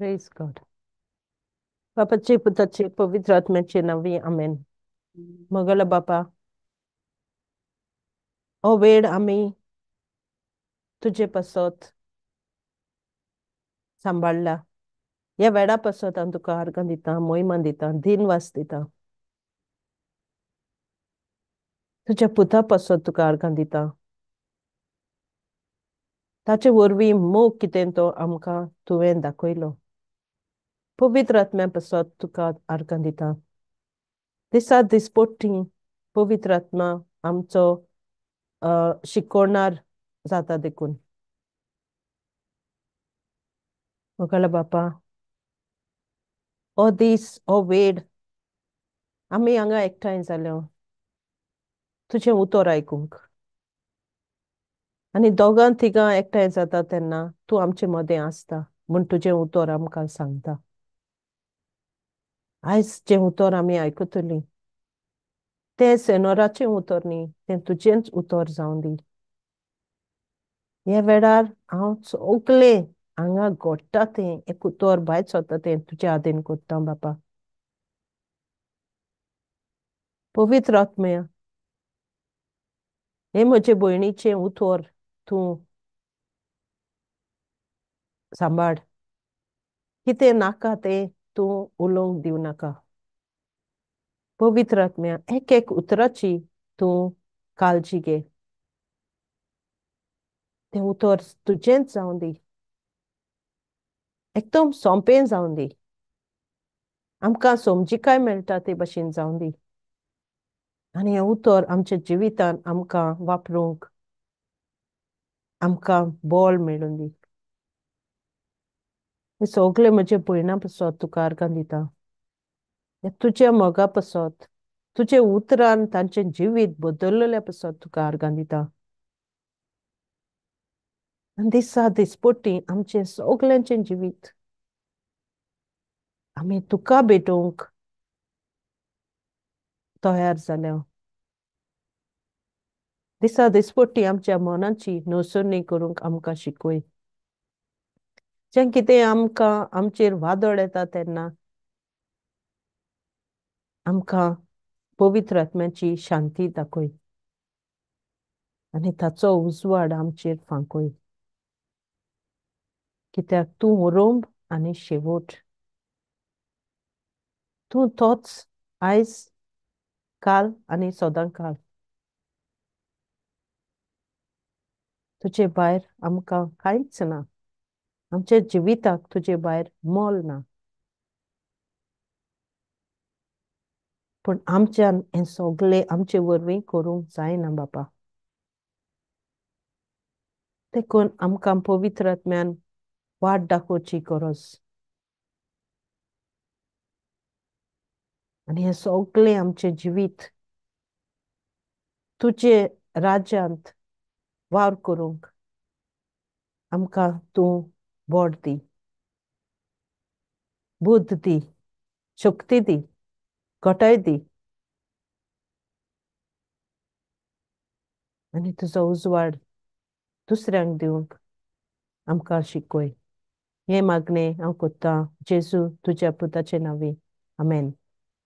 Praise God. बापाचे पुताचे पवित्र आत्म्याचे नावे आमेन. मगला बापा, ओ वेळ आम्ही तुझे पसत सांभाळला. या वेळा पसत आम्ही तुका अर्घ दिता, मोहिमान दिता, दिनवास दिता. तुझ्या पुता पसत तुका अर्घ दिता. ताचे वरवीं मोग कितें तो आमकां तुवें दाखयलो. पवित्र आत्म्या पसत तुका अर्घ दिता. दिसा दिसपट्टी पवित्र आत्मा आमचो शिकोवणार जाता देखून. मगला बापा, ओ दीस ओ वेळ आम्ही हांगा एकठांय जाल्यो तुझें उतर आयकूंक. आनी दोगां तिगां एकठांय जाता तेन्ना तूं आमचे मदें आसता म्हूण तुजें उतर आमकां सांगता. आयज जें उतर आमी आयकतलीं तें सेनोराचें उतर न्ही, तें तुजेंच उतर जावं दी. ह्या वेळार हांव सगलें हांगा घडटा तें एक उतर भायर सरता तें तुजे आदेन कोत्ता बापा. पवित्र आत्म्या, हे म्हजे भयणीचें उतर तूं सांबाळ. कितें नाका तें तूं उलोवंक दिवनाका. पवित्र आत्म्या, एक एक उतराची तूं काळजी घे. तें उतर तुजेंच जावं दी. एकदम सोंपें जावं दी. आमकां समजिकाय मेळटा ते भाशेन जावं दी. आनी हें उतर आमच्या जिवितान आमकां वापरूंक आमकां बळ मेळून दी. हे सगळे म्हजे भयणां पसत तुका अर्घ दिता. तुज्या मोगा पसत तुजे उतरान तांचें जिवीत बदललेल्या पसत तुका अर्घ दिता. आनी दिसा दिसपट्टी आमचें सगल्यांचें जिवीत आमी तुका भेटोवंक तयार जाल्या. दिसा दिसपट्टी आमच्या मनाची नोसोणी करूंक आमकां शिकय. जें कितें आमकां आमचेर वादळ येता तेन्ना आमकां पवित्र आत्म्याची शांती दाखय आनी ताचो उजवाड आमचेर फांकय. कित्याक तूं उरोंब आनी शेवट. तूं तोच आयज काल आनी सदांकाळ. तुजे भायर आमकां कांयच ना. आमच्या जिविताक तुजे भायर मोल ना. पूण आमच्यान हें सगलें आमचे वरवीं करूंक जायना बापा. देखून आमकां पवित्र आत्म्यान वाट दाखोवची गरज. आनी हें सगलें आमचें जिवीत तुजे राज्यांत वावर करूंक आमकां तूं बळ दी, बुद्ध दी, शक्ती दी, घटाय दी. आनी तुजो उजवाड दुसऱ्यांक दिवंक आमकां शिकय. हे मागणें हांव कोत्तां जेजू तुज्या पुताचे नांवे. आमेन.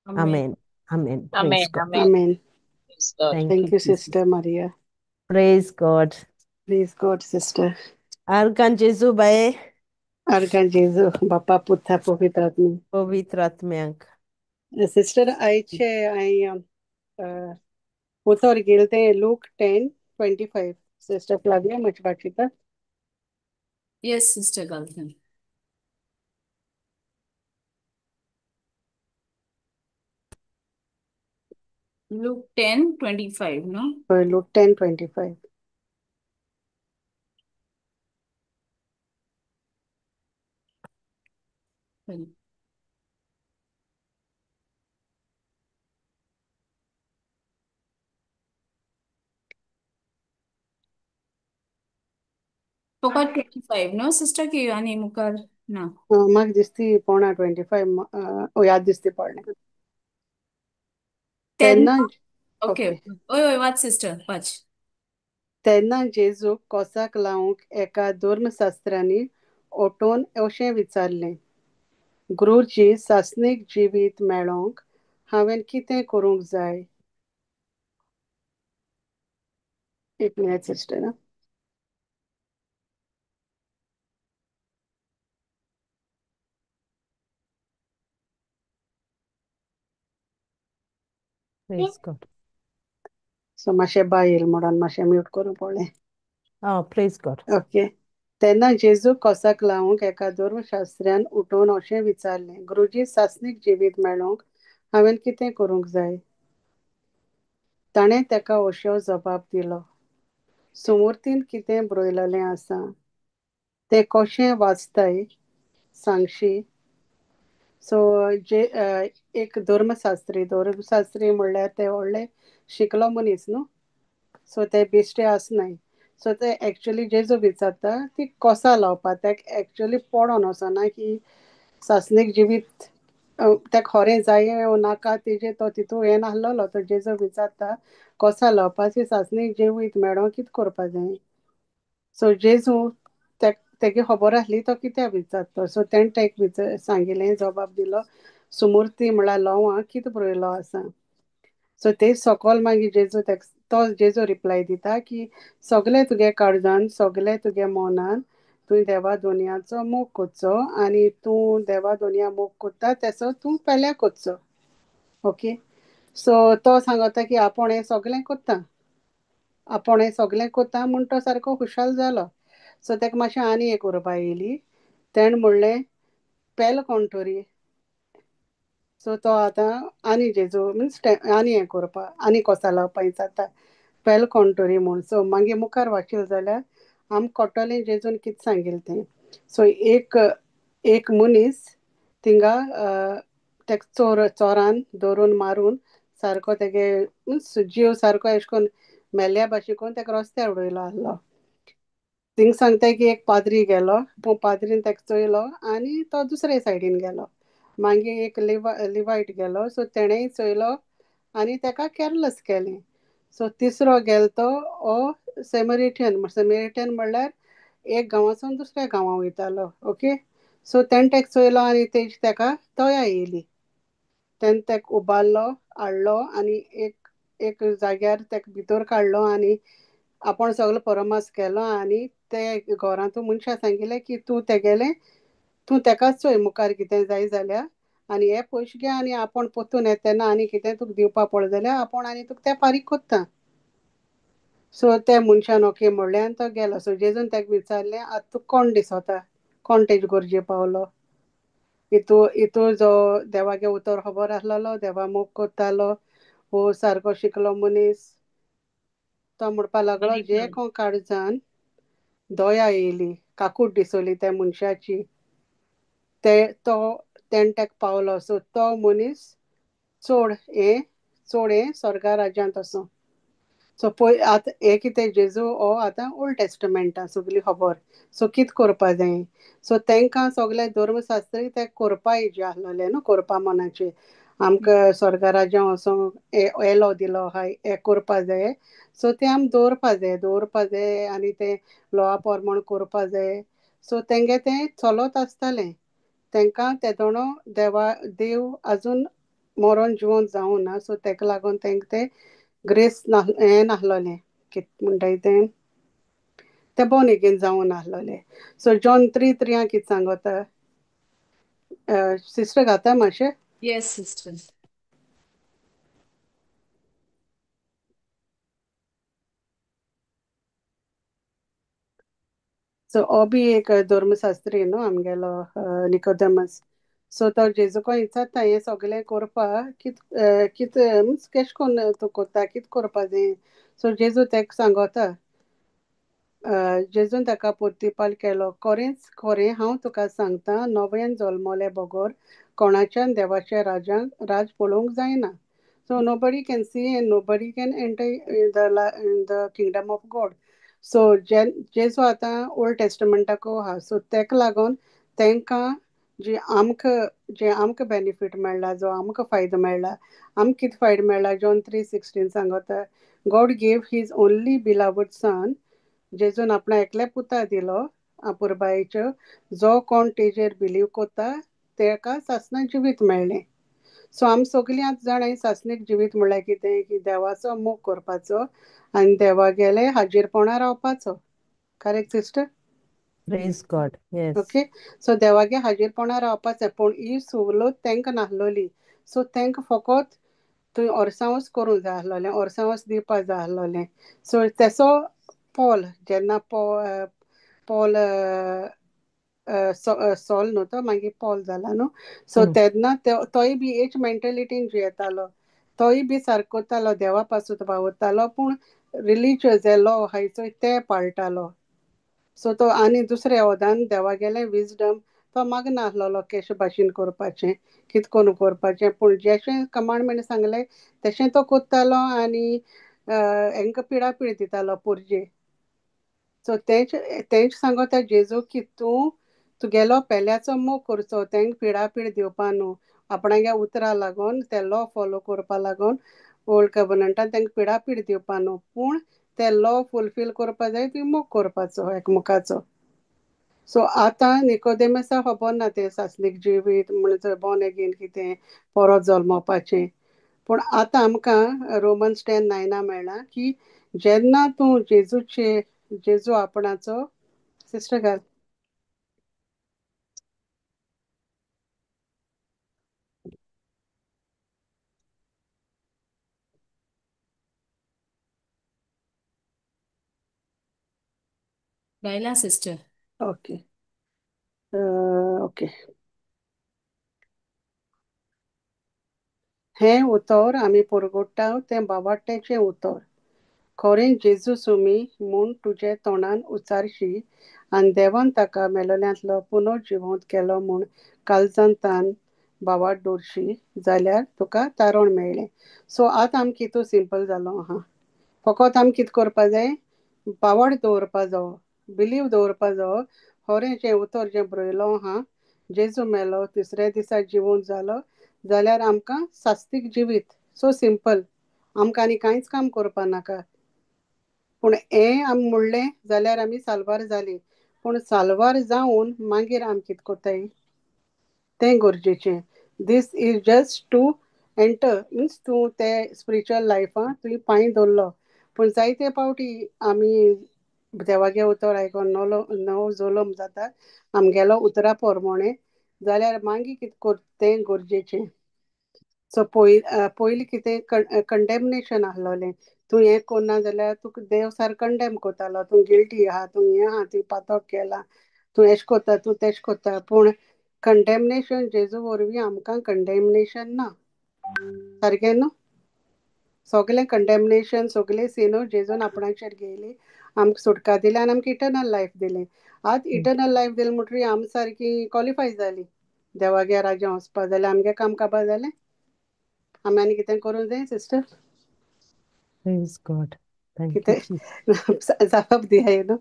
Amen. Amen. Amen. Amen. Praise God. Amen. Amen. Praise God. Thank you Thank you, Jesus. Sister Maria. Praise God. Praise God, Sister. आर्कान जेजू बाये Argan Jesu, Bapa Putta Povitratmi. पवित्र आत्म्यांक. Sister, I author gilte Luke 10:25. Sister Flavia, much Bachita. Yes, Sister Galton. Luke 10:25, no? Luke 10:25. Well, फकत 25, no, Sister, की आणि मुखार ना. म्हाका दिसती पोणा 25 याद दिसती पडलें. 10. तेन्ना ओके. ओके ओय वाच सिस्टर वाच. तेन्ना जेजूक कोसाक लावंक एका धर्मशास्त्रांनी ओटोन अशें विचारलें, गुरुजी सासणेक जिवीत मेळोंक हांवें कितें करूंक जाय? एक minute sister. Praise God. So मातशें बायल म्हणून मातशें म्यूट करूं पडलें. Praise God. ओके. तेन्ना जेजू कोसाक लावंक एका धर्मशास्त्र्यान उठून अशें विचारलें, गुरुजी सासणेक जिवीत मेळोंक हांवें कितें करूंक जाय? ताणें ताका अशो जबाब दिलो, सुमूर्तीन कितें बरयलेलें आसा तें कशें वाचताय सांगशी? सो एक धर्मशास्त्री म्हणल्यार ते व्हडले शिकलो मनीस न्हू, सो ते बेश्टे आसनाय. सो ते एक्चुली जेजू विचारता ती कोसा लावपा, ताका एक्चुली पडोन वचना की सासणेक जिवीत ताका खरें जाये वो नाका तेजेर तो तितू हें नाहलोलो. तो जेजू विचारता कोसा लावपाची सासणेक जिवीत मेळोंक कितें करपा जाय? सो जेजू तेगे खबर आसली तो कित्याक विचारता. सो तेणें ताका सांगिल्लें, जबाब दिलो, सुमूर्ती म्हळ्यार लोवां कितें बरयलो आसा. सो ते सकयल मागीर जेजू रिप्लाय दिता की सगलें तुगे काळजान सगलें तुगे मनान तुवें देवा दोनयाचो मोग करचो आनी तूं देवा दोनया मोग करता तेचो तूं पेल्या करचो. ओके. सो तो सांगता की आपूण हें सगलें करता, आपूण हें सगलें करता म्हूण तो सारको खुशाल जालो. सो ताका मातशें आनी हें करपा येयली. तेणें म्हणलें पेल कोण सो तो आतां आनी जेजू मिन्स आनी हें करपा आनी कोसा लावपा विचारता पेल कोण म्हूण. सो मागीर मुखार वाचील जाल्यार आमकां कळटलें जेजून कितें सांगिल्लें तें. सो एक मनीस थिंगा ताका चोरान धरून मारून सारको तेगे मिन्स जीव सारको एशें कोन्न मेल्ल्या भाशेन करून ताका रस्त्यार उडयलो आहलो. थिंग सांगता की एक पाद्री गेलो, पाद्रीन ताका चोयलो आनी तो दुसरे सायडीन गेलो. मागीर एक लिवायट गेलो, सो तेणेंय चोयलो आनी ताका कॅरलस केलें. सो तिसरो गेलो तो हो सेमरिटन म्हणल्यार एक गांवांसून दुसऱ्या गांवां वयतालो. ओके. सो तेणें ताका चोयलो आनी ताका दया येयली. तेणें ताका उबारलो, हाडलो आनी एक जाग्यार ताका भितर काडलो आनी आपूण सगलो परमास केलो आनी ते घरांतू मनशां सांगिल्लें की तूं ताकाच चोय मुखार कितें जाय जाल्यार आनी हे पयशे घे आनी आपूण पोत्तून येता तेन्ना आनी कितें तुका दिवपा पडलें जाल्यार आपूण आनी तुका तें फारीक कोत्ता. सो त्या मनशान ओके म्हणलें आनी तो गेलो. सो जेजून ताका विचारलें, आतां तुका कोण दिसता, कोण तेजे गरजे पावलो? हितू जो देवागे उतर खबर आसलेलो, देवा मोग करतालो, वो सारको शिकलो मनीस? तो म्हणपा लागलो जे कोण काळजान दया येयली, काकूट दिसोली त्या मनशाची तेणें ताका पावलो. सो तो मनीस चोड हें स्वर्गा राज्यांत वचो. सो पळय आतां हें कितें जेजू हो आतां ओल्ड टेस्टमेंटां सगली खबर. सो कितें करपा जाय? सो तांकां सगळे धर्मशास्त्री तें करपा हेजें आहलोलें न्हू, करपा मनाचें. आमकां स्वर्गा राज्यांत वचोंक एलो दिलो आहाय, हें करपा जाय. सो तें आमी दवरपा जाय आनी तें लोआ पोरमोण करपा जाय. सो तेंगे तें चलोत आसतालें. तांकां तेदोणो देव आजून मरोन जिवंत जावूं ना. सो ताका लागून तांकां तें ग्रेस हें नाहलोलें, कितें म्हणटाय तें बोर्न अगेन जावूं नाहलोलें. सो जॉन 3:3 कितें सांगता? सिस्टर घाता मातशें. Yes sister. सो हो बी एक धर्मशास्त्री न्हू आमगेलो निकोदेमस. सो तो जेजूको विचारता हें सगलें करपा कितें मिन्स केश कोन्न तूं कोत्ता, कितें करपा जाय? सो जेजू ताका सांगता, जेजून ताका प्रतिपाल केलो, खरेंच खरें हांव तुका सांगता, नव्यान जल्मले बगोर कोणाच्यान देवाच्या राज पळोवंक जायना. So nobody can see end nobody can enter in the kingdom of God. So जेजू आतां ओल्ड टेस्टमेंटाकू आहा. सो ताका लागून तांकां जे आमकां बेनिफीट मेळ्ळा, जो आमकां फायदो मेळ्ळा, आमकां कितें फायदो मेळ्ळा? जॉन 3:16 सांगता, God gave his only beloved son, जेजून आपणा एकल्या पुता दिलो पुरबायेचो, जो कोण तेजेर बिलीव कोत्ता ताका सासणाक जिवीत मेळ्ळें. सो आमी सगळीं आतां जाणाय सासणेक जिवीत म्हणल्यार कितें की देवाचो मोग करपाचो आनी देवागेले हाजीरपणां रावपाचो. Correct sister? Praise God. Yes. Okay. So देवागे हाजीरपणां रावपाचें. पूण ही सवलत तांकां नासलोली. सो तांकां फकत थंय ओर्सांवच करूंक जाय आसलोलें, ओर्सांवच दिवपा जाय आसलोलें. सो तेसो पॉल जेन्ना पॉल सॉल न्हू तो मागीर पॉल जाला न्हू. सो तेन्ना तोय बी हेच मेंटेलिटीन जियेतालो. तोय बी सारको करतालो, देवा पासून पावतालो, पूण रिलिजियस जे लॉ आहाय चोय ते पाळटालो. सो तो आनी दुसरे ओदान देवागेलें विजडम तो मागना आसलोलो केशे भाशेन करपाचें, कितें करून करपाचें. पूण जेशें कमांडमेंट सांगलें तेशें तो कोत्तालो आनी हेंकां पिडापीड दितालो पुरजे. सो तेंच सांगोता जेजू की तूं तुगेलो पेल्याचो मोग करचो, तांकां पिडापीड दिवपा न्हू. आपणागे उतरां लागोन ते लॉ फॉलो करपा लागोन ओल्ड कॉव्हनंटान तांकां पिडापीड दिवपा न्हू. पूण ते लॉ फुलफील करपा जाय तुवें मोग करपाचो एकमुखाचो. सो आतां निकोदेमसा खबर ना तें सासणीक जिवीत म्हण थंय बॉर्न अगेन कितें परत जल्मोवपाचें. पूण आतां आमकां रोमन्स 10:9 मेळना की जेन्ना तूं जेजू आपणाचो सिस्टर घाल गायला सिस्टर. ओके. ओके. हें उतर आमी परगोडटा तें बावाट्याचें उतर. खरें जेजू सुमी म्हूण तुजे तोंडान उच्चारशी आनी देवान ताका मेलोल्यांतलो पुनर्जिवंत केलो म्हूण काळजांतान बावाट दवरशी जाल्यार तुका तारण मेळ्ळें. सो आतां आमी कितू सिंपल जालो आहा. फकत आमी कितें करपा जाय, बावाट दवरपा जावो, बिलीव दवरपा जावो. खरें जें उतर जें बरयलो आहा, जेजू मेलो तिसऱ्या दिसा जिवंत जालो जाल्यार आमकां सास्तीक जिवीत. So simple. आमकां आनी कांयच काम करपा नाका. पूण हें आमी म्हणलें जाल्यार आमी साल्वार जालीं. पूण साल्वार जावन मागीर आमी कितें कोत्ताय तें गरजेचें. This is just to enter means तूं तें स्पिरिच्युअल लायफान तुवें पांय दवरलो. पूण जायते फावटी आमी देवागे उतर आयकोन नवो जल्म जाता आमगेलो उतरा पोरमोणें जाल्यार मागीर कितें कोर तें गरजेचें. सो पयलीं कितें कंडेमनेशन आसलोलें. तूं हें कोन्ना जाल्यार तुका देव सारको कंडेम कोत्तालो. तूं गिल्टी आहा, तूं हें आहा, तुवें पातक केलां, तूं एशें कोत्ता, तूं तेशें कोत्ता. पूण कंडेमनेशन जेजू वरवीं आमकां कंडेमनेशन ना. सारकें न्हू? सगलें कंडेमनेशन सगलें सिनू जेजून आपणाचेर घेयली, आमकां सुटका दिली आनी आमकां इटर्नल लायफ दिली. आतां इटर्नल लायफ दिली म्हणटरी आमी सारकीं क्वॉलिफाय जालीं देवागे राज्यां वचपा. जाल्यार आमगे काम काबार जालें. आमी आनी कितें करूं जाय sister? Praise God. Thank you कितें जीसस. जाप दियाय न्हू.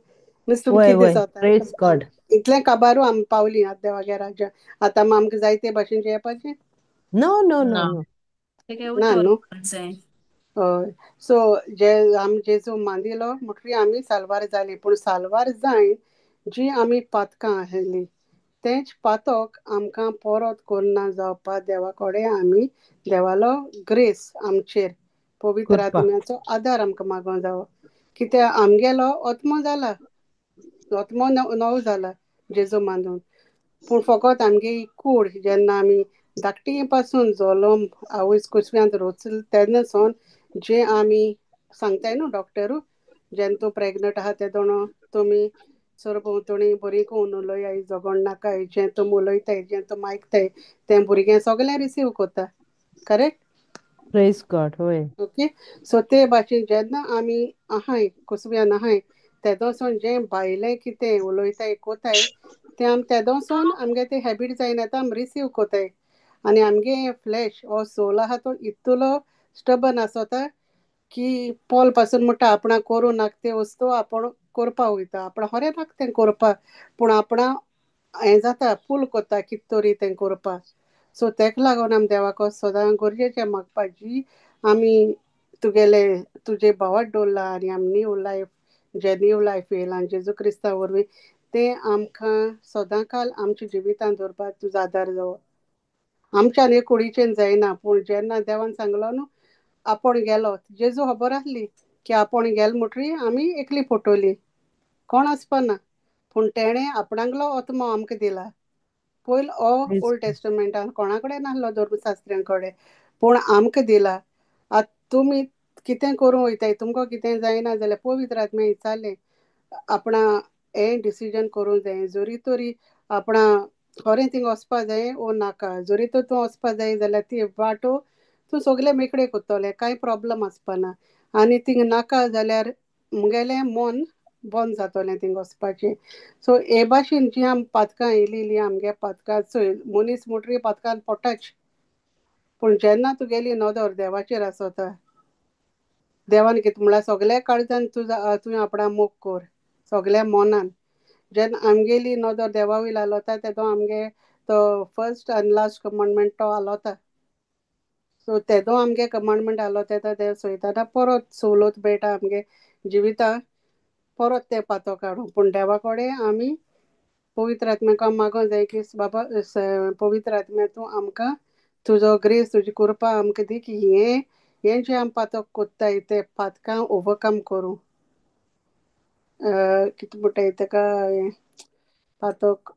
मीन्स तुमी वय कितें वय. दिसता प्रेज गॉड. इतलें काबारू आमी पावलीं आतां देवागे राज्यां. आतां आमकां जायते भाशेन जेवपाचें नो नो नो ना नो. ते काय ना उतर न्हू. जाय. हय. सो आमी जेजू मांदिलो म्हणटरी आमी साल्वार जालीं. पूण साल्वार जायन जीं आमी पातकां आसलीं तेंच पातक आमकां परत कोन्ना जावपा देवा कडेन आमी देवालो ग्रेस आमचेर पवित्र कृपा. आत्म्याचो आदार आमकां मागों जावो. कित्याक आमगेलो आत्मो जाला, आत्मो नवो जाला जेजू मानून. पूण फकत आमगे ही कूड जेन्ना आमी धाकटी पासून जल्म आवयस कुसव्यांत रोचल तेन्ना सावन जें आमी सांगताय न्हू डॉक्टरू जेन्ना तूं प्रेग्नंट आहा तेदोणो तुमी सरभोंवतणी बरी करून उलोयाय, झगड नाकाय. जें तुमी उलयताय, जें तुमी आयकताय तें भुरगें सगलें रिसीव कोत्ता. करेक्ट? Praise God. वय. ओके. सो ते भाशेन जेन्ना आमी आहाय कुसव्यान आहाय तेदोसून जें भायलें कितें उलयताय कोताय तें आमी तेदोसून आमगे तें हॅबीट जायन येता आमी रिसीव कोताय. आनी आमगे फ्लॅश हो सोल आहा तो इतलो स्टबन आसोता की पॉल पासून म्हणटा आपणा करूं नाका ते वस्तू आपण करपा वयता. आपणा खरें नाका तें करपा पूण आपणा हें जाता पूल कोत्ता कित तरी तें करपा. सो तेका लागोन आमी देवाको सदां गरजेचें मागपा जी आमी तुजे बावाट दवरला आनी आमी नीव लायफ जें नीव लायफ येयलां जेजू क्रिस्ता वरवीं तें आमकां सदांकाल आमच्या जिवितांत दवरपाक तुजो आदार जावो. आमच्यान हे कुडीचेन जायना, पूण जेन्ना देवान सांगलो न्हू आपूण गेलो, जेजू खबर आसली की आपूण गेलो म्हणटरी आमी एकली पडटली, कोण आसपाना. पूण तेणें आपणांगलो आत्मो आमकां दिला. पयलो हो Praise ओल्ड टेस्टमेंटान कोणा कडेन नासलो धर्मशास्त्र्यां कडेन, पूण आमकां दिला. आतां तुमी कितें करूं वयताय, तुमकां कितें जायना जाल्यार पवित्र आत्म्यान विचारलें आपणा हें डिसिजन करूंक जाय. जोरी तोरी आपणा खरें थिंग वचपा जाय वो नाका. जोरी तर तूं वचपा जाय जाल्यार ती वाटो तूं सगलें मेकळे कोत्तोलें, कांय प्रॉब्लम आसपाना. आनी थिंग नाका जाल्यार मुगेलें मन बंद जातोलें थिंग वचपाचें. सो हे भाशेन जीं आम पातकां येयलेलीं आमगे पातकां चोय मनीस म्हणटरी पातकान पडटाच. पूण जेन्ना तुगेली नदर देवाचेर आसता, देवान कितें म्हळ्यार सगल्या काळजान तुवें आपणा मोग कोर, सगल्या मोनान. जेन्ना आमगेली नदर देवा वयली आलोता तेदो आमगे तो फर्स्ट आनी लास्ट कमांडमेंट तो आलोता. सो तेदो आमगे कमांडमेंट आलोता ते चोयतना परत सवलत मेळटा आमगे जिवितां परत तें पातो काडूं. पूण देवा कडेन आमी पवित्र आत्म्याक मागों जाय की बाबा पवित्र आत्म्या तूं आमकां तुजो ग्रेस तुजी कृपा आमकां दी की हें जें आमी पातक कोत्ताय तें पातकां ओवरकम करूं. कितें म्हणटाय तेका हें पातक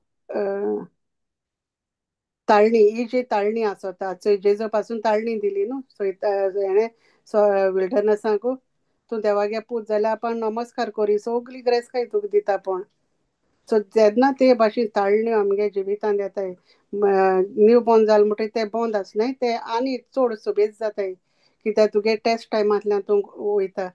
ताळणी, ही जी ताळणी आसता चोय जेजू पासून ताळणी दिली न्हू हेणें विल्डनसांक तूं देवागे पूज जाल्यार आपण नमस्कार कोरी सगली ग्रेस काय तुका दिता. पूण सो जेन्ना ते भाशेन ताळण्यो आमगे जिवितांत येताय, न्यू बॉर्न जाल म्हणटरी ते बंद आसनाय, ते आनी चड सुबेज जाताय. कित्याक तुगे टेस्ट टायमांतल्यान तूं वयता,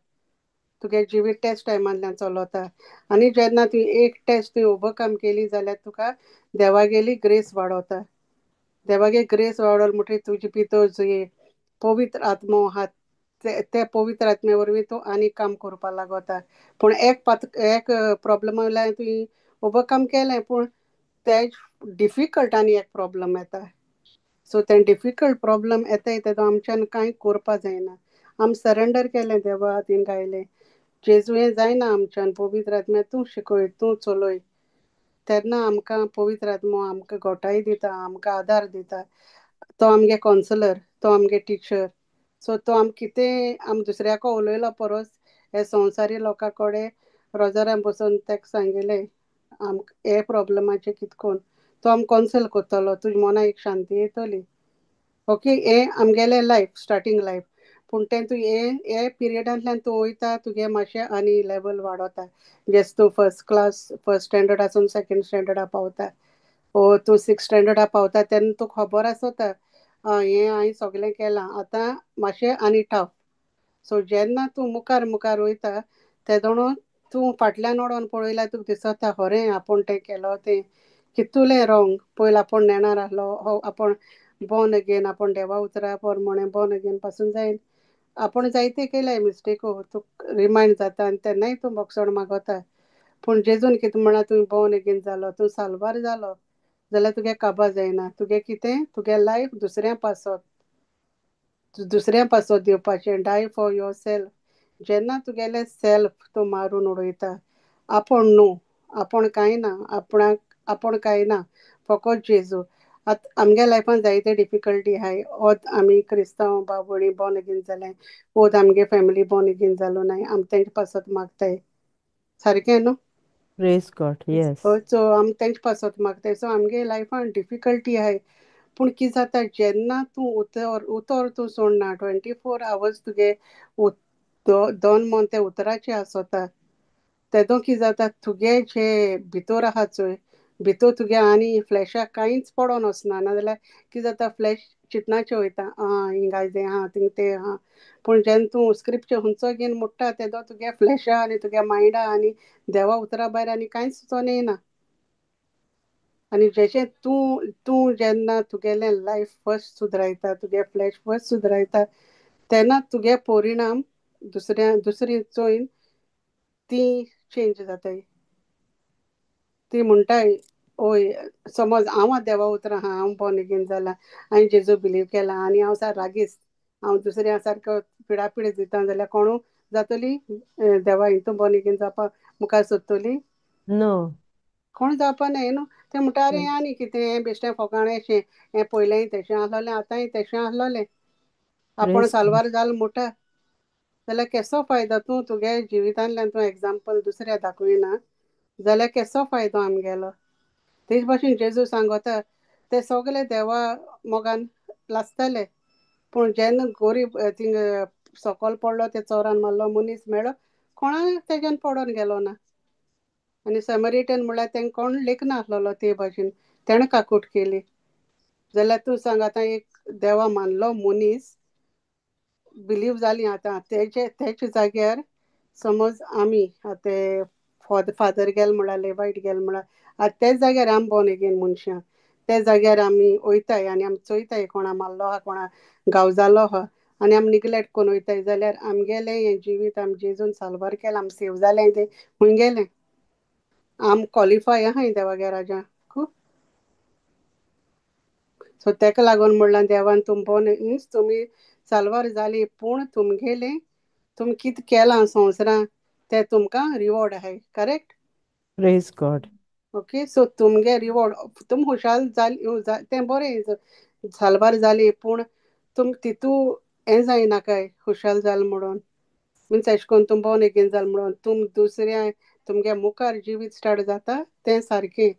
तुगे जिवीत टेस्ट टायमांतल्यान चलोता. आनी जेन्ना तुवें एक टेस्ट तुवें ओवरकम केली जाल्यार तुका देवागेली ग्रेस वाडोता. देवागे ग्रेस वाडोल म्हणटरी तुजे भितर जो पवित्र आत्मो आहा ते पवित्र आत्म्या वरवीं तूं आनी काम करपा लागोता. पूण एक प्रॉब्लम वयल्यान तुवें ओवरकम केलें, पूण ते डिफिकल्ट आनी एक प्रॉब्लम येता. सो तें डिफिकल्ट प्रॉब्लम येताय तेदो आमच्यान कांय करपा जायना. आमी सरेंडर केलें देवा हातीन घायलें, जेजू हें जायना आमच्यान, पवित्र आत्म्या तूं शिकय, तूं चलय. तेन्ना आमकां पवित्र आत्मो आमकां घोटाय दिता, आमकां आदार दिता. तो आमगे कावन्सलर, तो आमगे टिचर. सो तो आमी कितें आमी दुसऱ्याको उलयलो परस हे संवसारी लोकां कडेन रोजारान बसून ताका सांगिल्लें हे प्रॉब्लमाचें कितें कोन्न तो आमकां कॉन्सल कोत्तलो, तुज्या मोना एक शांती येतली. ओके, हें आमगेलें लायफ स्टार्टींग लायफ. पूण तें तूं हे पिरियडांतल्यान तूं वयता तुगे मातशें आनी लेवल वाडोता. जेस तूं फर्स्ट क्लास फर्स्ट स्टँडर्डासून सेकेंड स्टँडर्डा पावता वो तूं सिक्स्थ स्टँडर्डा पावता तेन्ना तुका खबर आसता हें हांवें सगलें केलां, आतां मातशें आनी टफ. सो जेन्ना तूं मुखार मुखार वयता तेदोणू तूं फाटल्यान ओडोन पळयल्यार तुका दिसता खरें आपूण तें केलो तें कितुलें रॉंग. पयलो आपूण नेणार आहलो, आपूण बॉर्न अगेन आपूण देवा उतरा पोरमोणें बॉर्न अगेन पासून जायन आपूण जायते केल्याय मिस्टेको, तुका रिमायंड जाता आनी तेन्नाय तूं मोगसोण मागोता. पूण जेजून कितें म्हणला तुवें बॉर्न अगेन जालो, तूं साल्वार जालो जाल्यार तुगे काबार जायना. तुगे कितें तुगे लायफ दुसऱ्या पासत दिवपाचें, डाय फॉर युअर सेल्फ. जेन्ना तुगेलें सेल्फ तूं मारून उडयता, आपूण न्हू, आपूण कांय ना, आपूण कांय ना, फकत जेजू. आतां आमगे लायफान जायते डिफिकल्टी आहाय. ओत आमी क्रिस्तांव भाव भयणी बॉर्न अगेन जाल्याय, ओत आमगे फॅमिली बॉर्न अगेन जालो नाय, आमी तेंचे पासत मागताय. सारकें न्हू? Praise God. Yes. सो आमी तेंचे पासत मागताय. सो आमगे लायफान डिफिकल्टी आहाय. पूण कितें जाता जेन्ना तूं उतर तूं सोडना 24 hours तुगे दोन मन ते उतराचें आसता, तेदो कितें जाता तुगे जे भितर आहा चोय भितर तुगे आनी फ्लॅशाक कांयच पडोन वचना. नाजाल्यार कितें जाता फ्लॅश चिंतनाचें वयता हिंगा तें आहा थिंग तें आहा. पूण जेन्ना तूं स्क्रिप्चर खंयचो घेवन मुट्टा तेदो तुगे फ्लॅशा आनी तुगे मायंडा आनी देवा उतरा भायर आनी कांयच सुचोन येयना. आनी जशें तूं जेन्ना तुगेलें लायफ फर्स्ट सुदरायता, तुगे फ्लॅश फर्स्ट सुदरायता तेन्ना तुगे परिणाम दुसरी चोयन ती चेंज जाताय. ती म्हणटाय ओय समज हांव देवा उतरां आहा, हांव बॉर्न अगेन जालां, हांवें जेजू बिलीव केला आनी हांव सारको रागीस्त, हांव दुसऱ्या सारको पिडापिड दिता जाल्यार कोणू जातली देवा हितून बॉर्न अगेन जावपा मुखार सोदतली? No. कोण जावपा न्हय न्हू ते म्हणटा अरे आनी कितें हें बेश्टें फकाणें अशें हें पयलेंय तशें आहलोलें आतांय तशें आहलोलें आपण प्रेज गॉड साल्वार जाल म्हणटा जाल्यार केसो फायदो तूं तुगे जिवितांतल्यान तूं एग्जाम्पल दुसऱ्या दाखयना जाल्यार केसो फायदो आमगेलो तेच भाशेन जेजू सांगता ते सगळे देवा मोगान लासताले पूण जेन्ना गोरीब थिंग सकयल पडलो ते चोरान मारलो मनीस मेळ्ळो कोणाक तेज्यान पडोन गेलो ना आनी समरिटन म्हणल्यार तेंका कोण लेख नासलोलो ते भाशेन तेणें काकूट केली जाल्यार तूं सांग आतां एक देवा मानलो मनीस बिलीव जाली आतां तेच्या जाग्यार समज आमी आतां फादर गेल म्हणल्यार लेवायट गेल म्हणल्यार आतां तेच जाग्यार आमी बोर्न अगेन मनशां त्या जाग्यार आमी वयताय आनी आमी चोयताय कोणा मारलो आहा कोणा गांव जालो आहा आनी आमी निग्लेक्ट कोन्न वयताय जाल्यार आमगेलें हें जिवीत आमी जेजून साल्वार केलां आमी सेव जालें तें खूंय गेलें आम क्वॉलिफाय आहाय देवागे राजाकू सो तेका लागून म्हणल्यार देवान मीन्स तुमी साल्वार जाली पूण तुमगेलें तुमी कितें केलां संवसारान तें तुमकां रिवॉर्ड आहाय correct praise God okay so तुमगे रिवॉर्ड तुम हुशाल जाली तें बरें साल्वार जाली पूण तुम तितू हें जायनाकाय हुशाल जाल म्हणून मीन्स एशें कोन्न तुम बोर्न अगेन जाल म्हणून तुम दुसऱ्या तुमगे मुखार जिवीत स्टार्ट जाता तें सारकें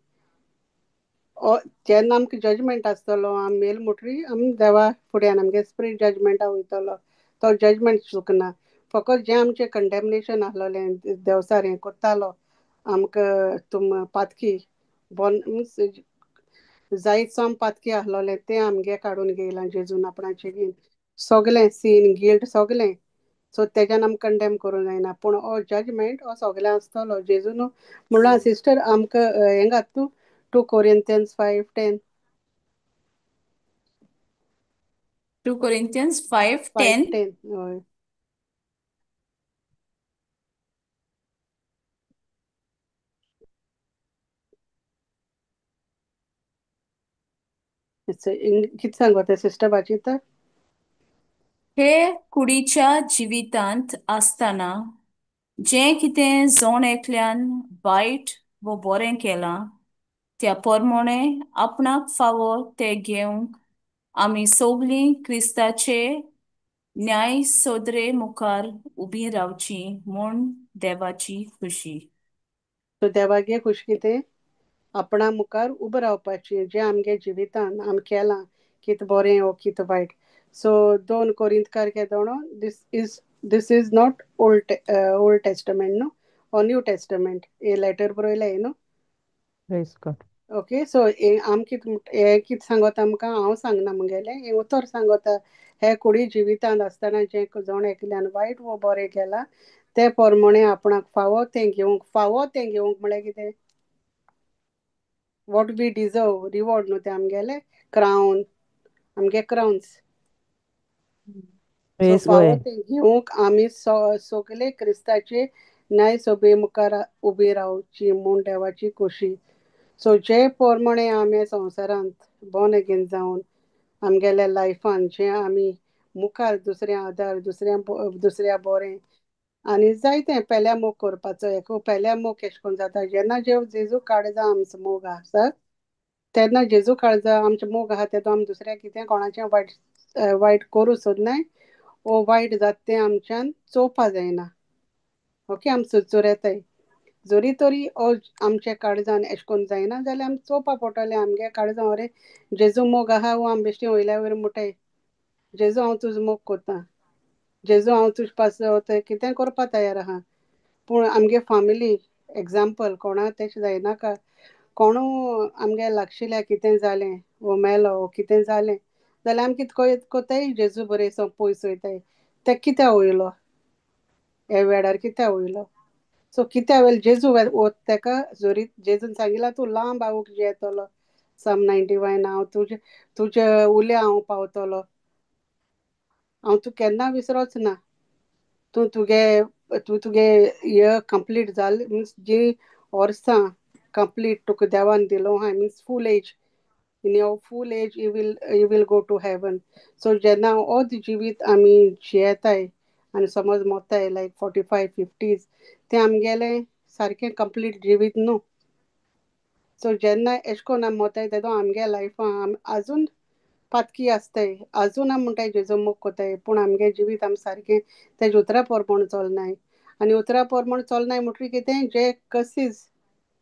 जेन्ना आमकां जजमेंट आसतलो आमी मेल म्हणटरी आमी देवा फुड्यान आमगे स्पिरीट जजमेंटा वयतलो तो जजमेंट चुकना फकत जें आमचें कंडेमनेशन आहलोलें देवसार हें कोत्तालो आमकां तुम पातकी बोन मिन्स जायत सोम पातकी आहलोलें तें आमगे काडून घेयलां जेजून आपणाचें घेवन सोगलें सीन गिल्ट सोगलें सो तेज्यान आमकां कंडेम करूं जायना पूण हो जजमेंट हो सोगल्यां आसतलो जेजून म्हणल्यार सिस्टर आमकां हें घात तूं 2 Corinthians 5:10 2 Corinthians 5:10. 5:10 हय कितें सांगोता सिस्टर वाचिता हे कुडीच्या जिवितांत आसतना जें कितें जोण एकल्यान वायट वो बरें केलां त्या पोरमोणें आपणाक फावो तें घेवंक आमी सोगलीं क्रिस्ताचे न्याय सोदरे मुखार उबीं रावचीं म्हूण देवाची खुशी सो देवागे खुश कितें आपणा मुखार उबें रावपाचें जें आमगे जिवितान आमी केलां कितें बरें वो कितें वायट सो 2 कोरिंतकार केदोणो this is not old testament न्हू ओ न्यू टेस्टमेंट हे लेटर बरयलाय न्हू प्रेज गॉड ओके सो आम कितें सांगोता आमकां हांव सांगना म्हगेलें हें उतर सांगोता हे कुडी जिवितांत आसतना जें जोण एकल्यान वायट वो बरें केलां ते पोरमोणें आपणाक फावो तें घेवंक म्हळ्यार कितें वॉट वी डिजर्व रिवॉर्ड न्हू तें आमगेलें क्रावन आमगे क्रावन्स सो प्रेज फावो वय तें घेवंक आमी सोगले क्रिस्ताचे न्याय सोबे मुखार उबी रावची म्हूण देवाची खुशी सो जे पोरमोणें आमी संवसारांत बोर्न अगेन जावन आमगेल्या लायफान जें आमी मुखार दुसऱ्या आदार दुसऱ्या बोरें आनी जायतें पेल्या मोग करपाचो हेका पेल्या मोग केश कोन जाता जेन्ना जेजू काळजा आमचो मोग आसा तेन्ना जेजू काळजा आमचो मोग आहा तेदो आमी दुसऱ्याक कितें कोणाचें वायट करूं सोदनाय वो वायट जाता तें आमच्यान चोवपा जायना ओके आमी सुचोर येताय जोरी तोरी आमच्या काळजान एशें कोन्न जायना जाल्यार आमी चोवपा पडटलें आमगे काळजां अरे जेजू मोग आहा वो आमी बेश्टें वयल्या वयर मुटाय जेजू हांव तुजो मोग कोत्तां जेजू हांव तुजे पास कितें करपा तयार आहा पूण आमगे फामिली एग्जाम्पल कोणा तेशें जायनाका कोणू आमगे लागशिल्ल्या कितें जालें वो मेलो वो कितें जालें जाल्यार आमी कितें कोत्ताय जेजू बरें पयस वयताय तें कित्या वयलो हे वेळार कित्या वयलो सो कित्या वयलो जेजू तेका जोरी जेजून सांगिला तूं लांब आऊग येतलो सम 91 हांव तुजे उल्या हांव पावतलो हांव तूं केन्ना विसरोच ना तूं तुगे हे कंप्लीट जालें मिन्स जीं वर्सां कंप्लीट तुका देवान दिलो आहाय means full age in your full age you will go to heaven so जेन्ना ओद जिवीत आमी जियेताय आनी समज मोताय लायक 45-50 तें आमगेलें सारकें कंप्लीट जिवीत न्हू सो जेन्ना एश कोन्न आमी मोताय तेदो आमगे लायफान आजून पातकी आसताय आजून आमी म्हणटाय जेजो मोग कोताय पूण आमगे जिवीत आमी सारकें तेजे उतरा पोरमोण चोलनाय आनी उतरा पोरमोण चोलनाय म्हणटरी कितें जे कसीस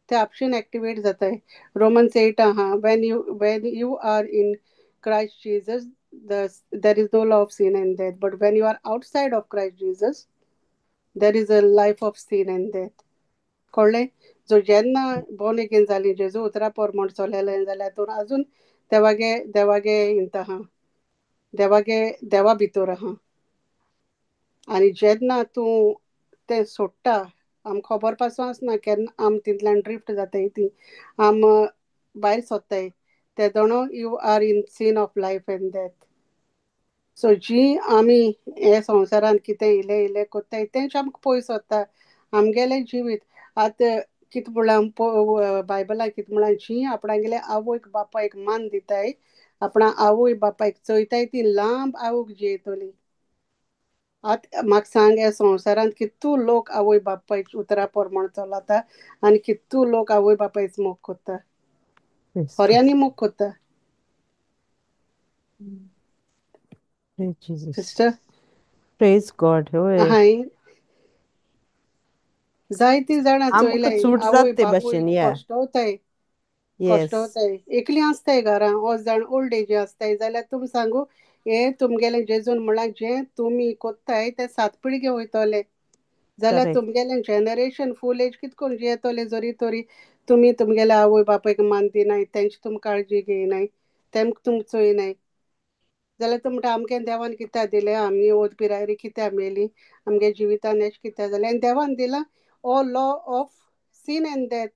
ते आपशीन एक्टिवेट जाताय रोमन्स 8 आहा when you are in Christ Jesus there is no law of sin and death but when you are outside of Christ Jesus there is a life of sin and death कळ्ळें जो जेन्ना born again जाली जेजू उतरा पोरमोण चोलेलें जाल्यार तूं आजून देवागे इंत आहा देवा भितर आहा आनी जेन्ना तूं तें सोडटा आमकां खबर पासून आसना केन्ना आमी तितल्यान ड्रिफ्ट जाताय ती आम भायर सोत्ताय ते दोणो you are in scene of life and death so जी आमी हे संवसारान कितें इलें कोत्ताय तेंच आमकां पयस वता आमगेलें जिवीत आतां कित म्हणल्यार बायबलान कित म्हणल्यार जी आपणागेले आवयक बापायक मान दिताय आपणा आवय बापायक चोयताय ती लांब आवोक जियेतली आतां म्हाका सांग हे संवसारांत कितू लोक आवय बापायक उतरा पोरमोण चोलता आनी कितू लोक आवय बापायच मोग कोत्ता Praise God. खोऱ्यांनी मोग कोत्ता Praise Jesus. Sister Praise God. होय हांय जायती जाणां आमकां चोयलाय सूट आवय जात ते बापूय भाशेन या कश्टवताय येस एकली आसताय घरां हो जाण ओल्ड एजी आसताय जाल्यार तुम सांगू हे तुमगेलें जेजून म्हळ्यार जें तुमी कोत्ताय ते 7 पिळगे वयतले जाल्यार करेक्ट तुमगेलें जनरेशन फूल एज कित कोन्न जियेतले जरी तोरी तुमी तुमगेल्या आवय बापायक मान दिनाय तेंची तुमी काळजी घेयनाय तेमकां तुमी चोयनाय जाल्यार तूं म्हणटा आमगें देवान कित्याक दिलें आमी ओत पिरायेरी कित्याक मेली आमगे जिवितान एश कित्याक जालें आनी देवान दिला हो law of sin and death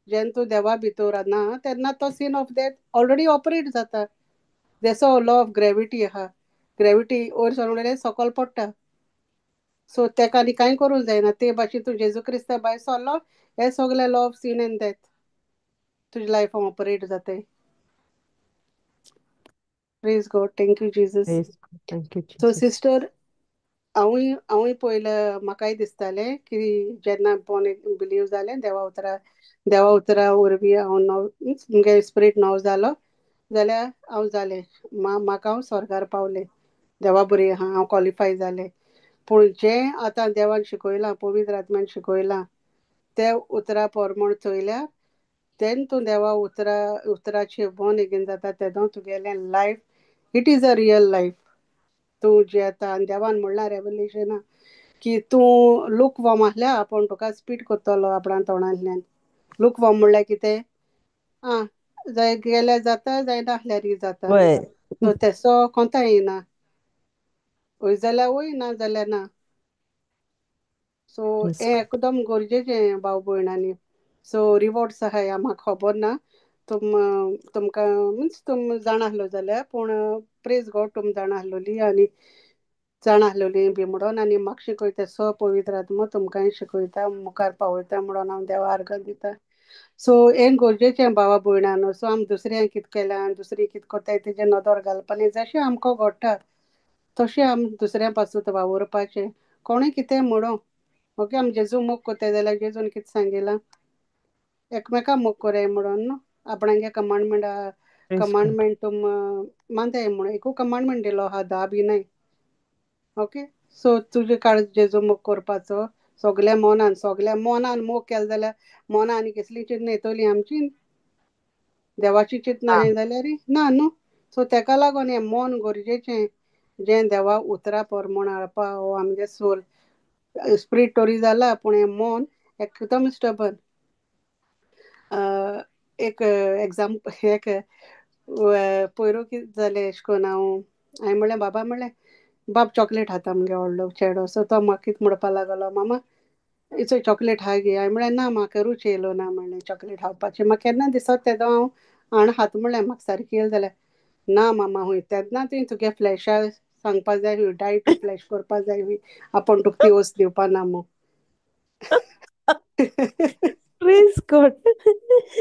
जेन्ना तूं देवा भितर ना तेन्ना तो sin of death already operate जाता जसो लॉ ऑफ ग्रेविटी आहा ग्रेविटी वयर सरोन सकयल पडटा सो तेका आनी कांय करूंक जायना ते भाशेन तूं जेजू क्रिस्ता भायर सरलो हे सगळे law of sin and death तुज्या लायफान ऑपरेट जाताय praise God thank you Jesus praise thank you so Jesus sister हांवूय पयलें म्हाकाय दिसतालें की जेन्ना बॉर्न बिलीव जालें देवा उतरा वरवीं हांव नव मिन्स मुगे स्पिरीट नवो जालो जाल्यार हांव जालें म्हाका हांव स्वर्गार पावलें देवा बरी आहा हांव क्वॉलिफाय जालें पूण जें आतां देवान शिकयलां पवित्र आत्म्यान शिकयलां तें उतरा पोरमोण चोयल्यार तेन्ना तूं देवा उतराचेर बॉर्न अगेन जाता तेदो तुगेलें life it is a real life तूं जियेता आनी देवान म्हणलां रेवलेशना की तूं लूक वॉर्म आहल्या आपूण तुका स्पीट कोत्तलो आपणा तोंडांतल्यान लूक वॉर्म म्हणल्यार कितें आं जाय गेल्यार जाता जायना आहल्यार जाता होय सो तेसो कोंता येना वय जाल्यार वय ना जाल्यार ना सो प्रेज हें एकदम गरजेचें भाव भयणांनी सो रिवॉर्ड्स आहाय म्हाका खबर ना तुमकां मिन्स तुम जाणा आहलो जाल्यार पूण प्रेज गॉड तुम जाणा आहलोली आनी जाणा आहलोली बी म्हणोन आनी म्हाका शिकयता सो पवित्र आत्मो तुमकांय शिकयता मुखार पावयता म्हणोन हांव देवा आर्गां दिता सो हें गरजेचें भावा भयणान सो आमी दुसऱ्यांक कितें केलां दुसरी कितें कोत्ताय तेजेर नदर घालपाचें जशें आमकां घडटा तशें आमी दुसऱ्यां पासून वावुरपाचें कोणूय कितें म्हणो ओके आमी जेजू मोग कोत्ताय जाल्यार जेजून कितें सांगिलां एकमेकां मोग कोराय म्हणोन न्हू आपणागे गॉड कमांडमेंट तुम मानताय म्हणून एकू कमांडमेंट दिलो आहा 10 बी नाय ओके सो तुजे काळ जेजू मोग करपाचो सगल्या मोनान मोग केलो जाल्यार मोना आनी कसली चिंतना येतली आमची देवाची चिंतना आहाय जाल्यार ना न्हू सो तेका लागोन हें मोन गरजेचें जें देवा उतरा पोरमोण हाडपा हो आमगे सोल स्पिरीट टोरी जाला पूण हें मोन एकदम स्टबन एक एग्जाम्पल एक पयरू कितें जालें एशें कोन्न हांवें म्हणलें बाबा म्हणलें बाब चॉकलेट खाता मगे व्हडलो चेडो सो तो म्हाका कितें म्हणपा लागलो मामा चोय चॉकलेट हाय गे हांवें म्हणलें ना म्हाका रूच येयलो ना म्हणलें चॉकलेट खावपाचें म्हाका केन्ना दिसत तेदो हांव खाता म्हणलें म्हाका सारकी येयली जाल्यार ना मामा हूंय तेन्ना तुवें तुगे फ्लॅशा सांगपा जाय हूंय डाय टू फ्लॅश करपा जाय हूंय आपूण तुका ती वस्त दिवपा ना मो प्रेज गॉड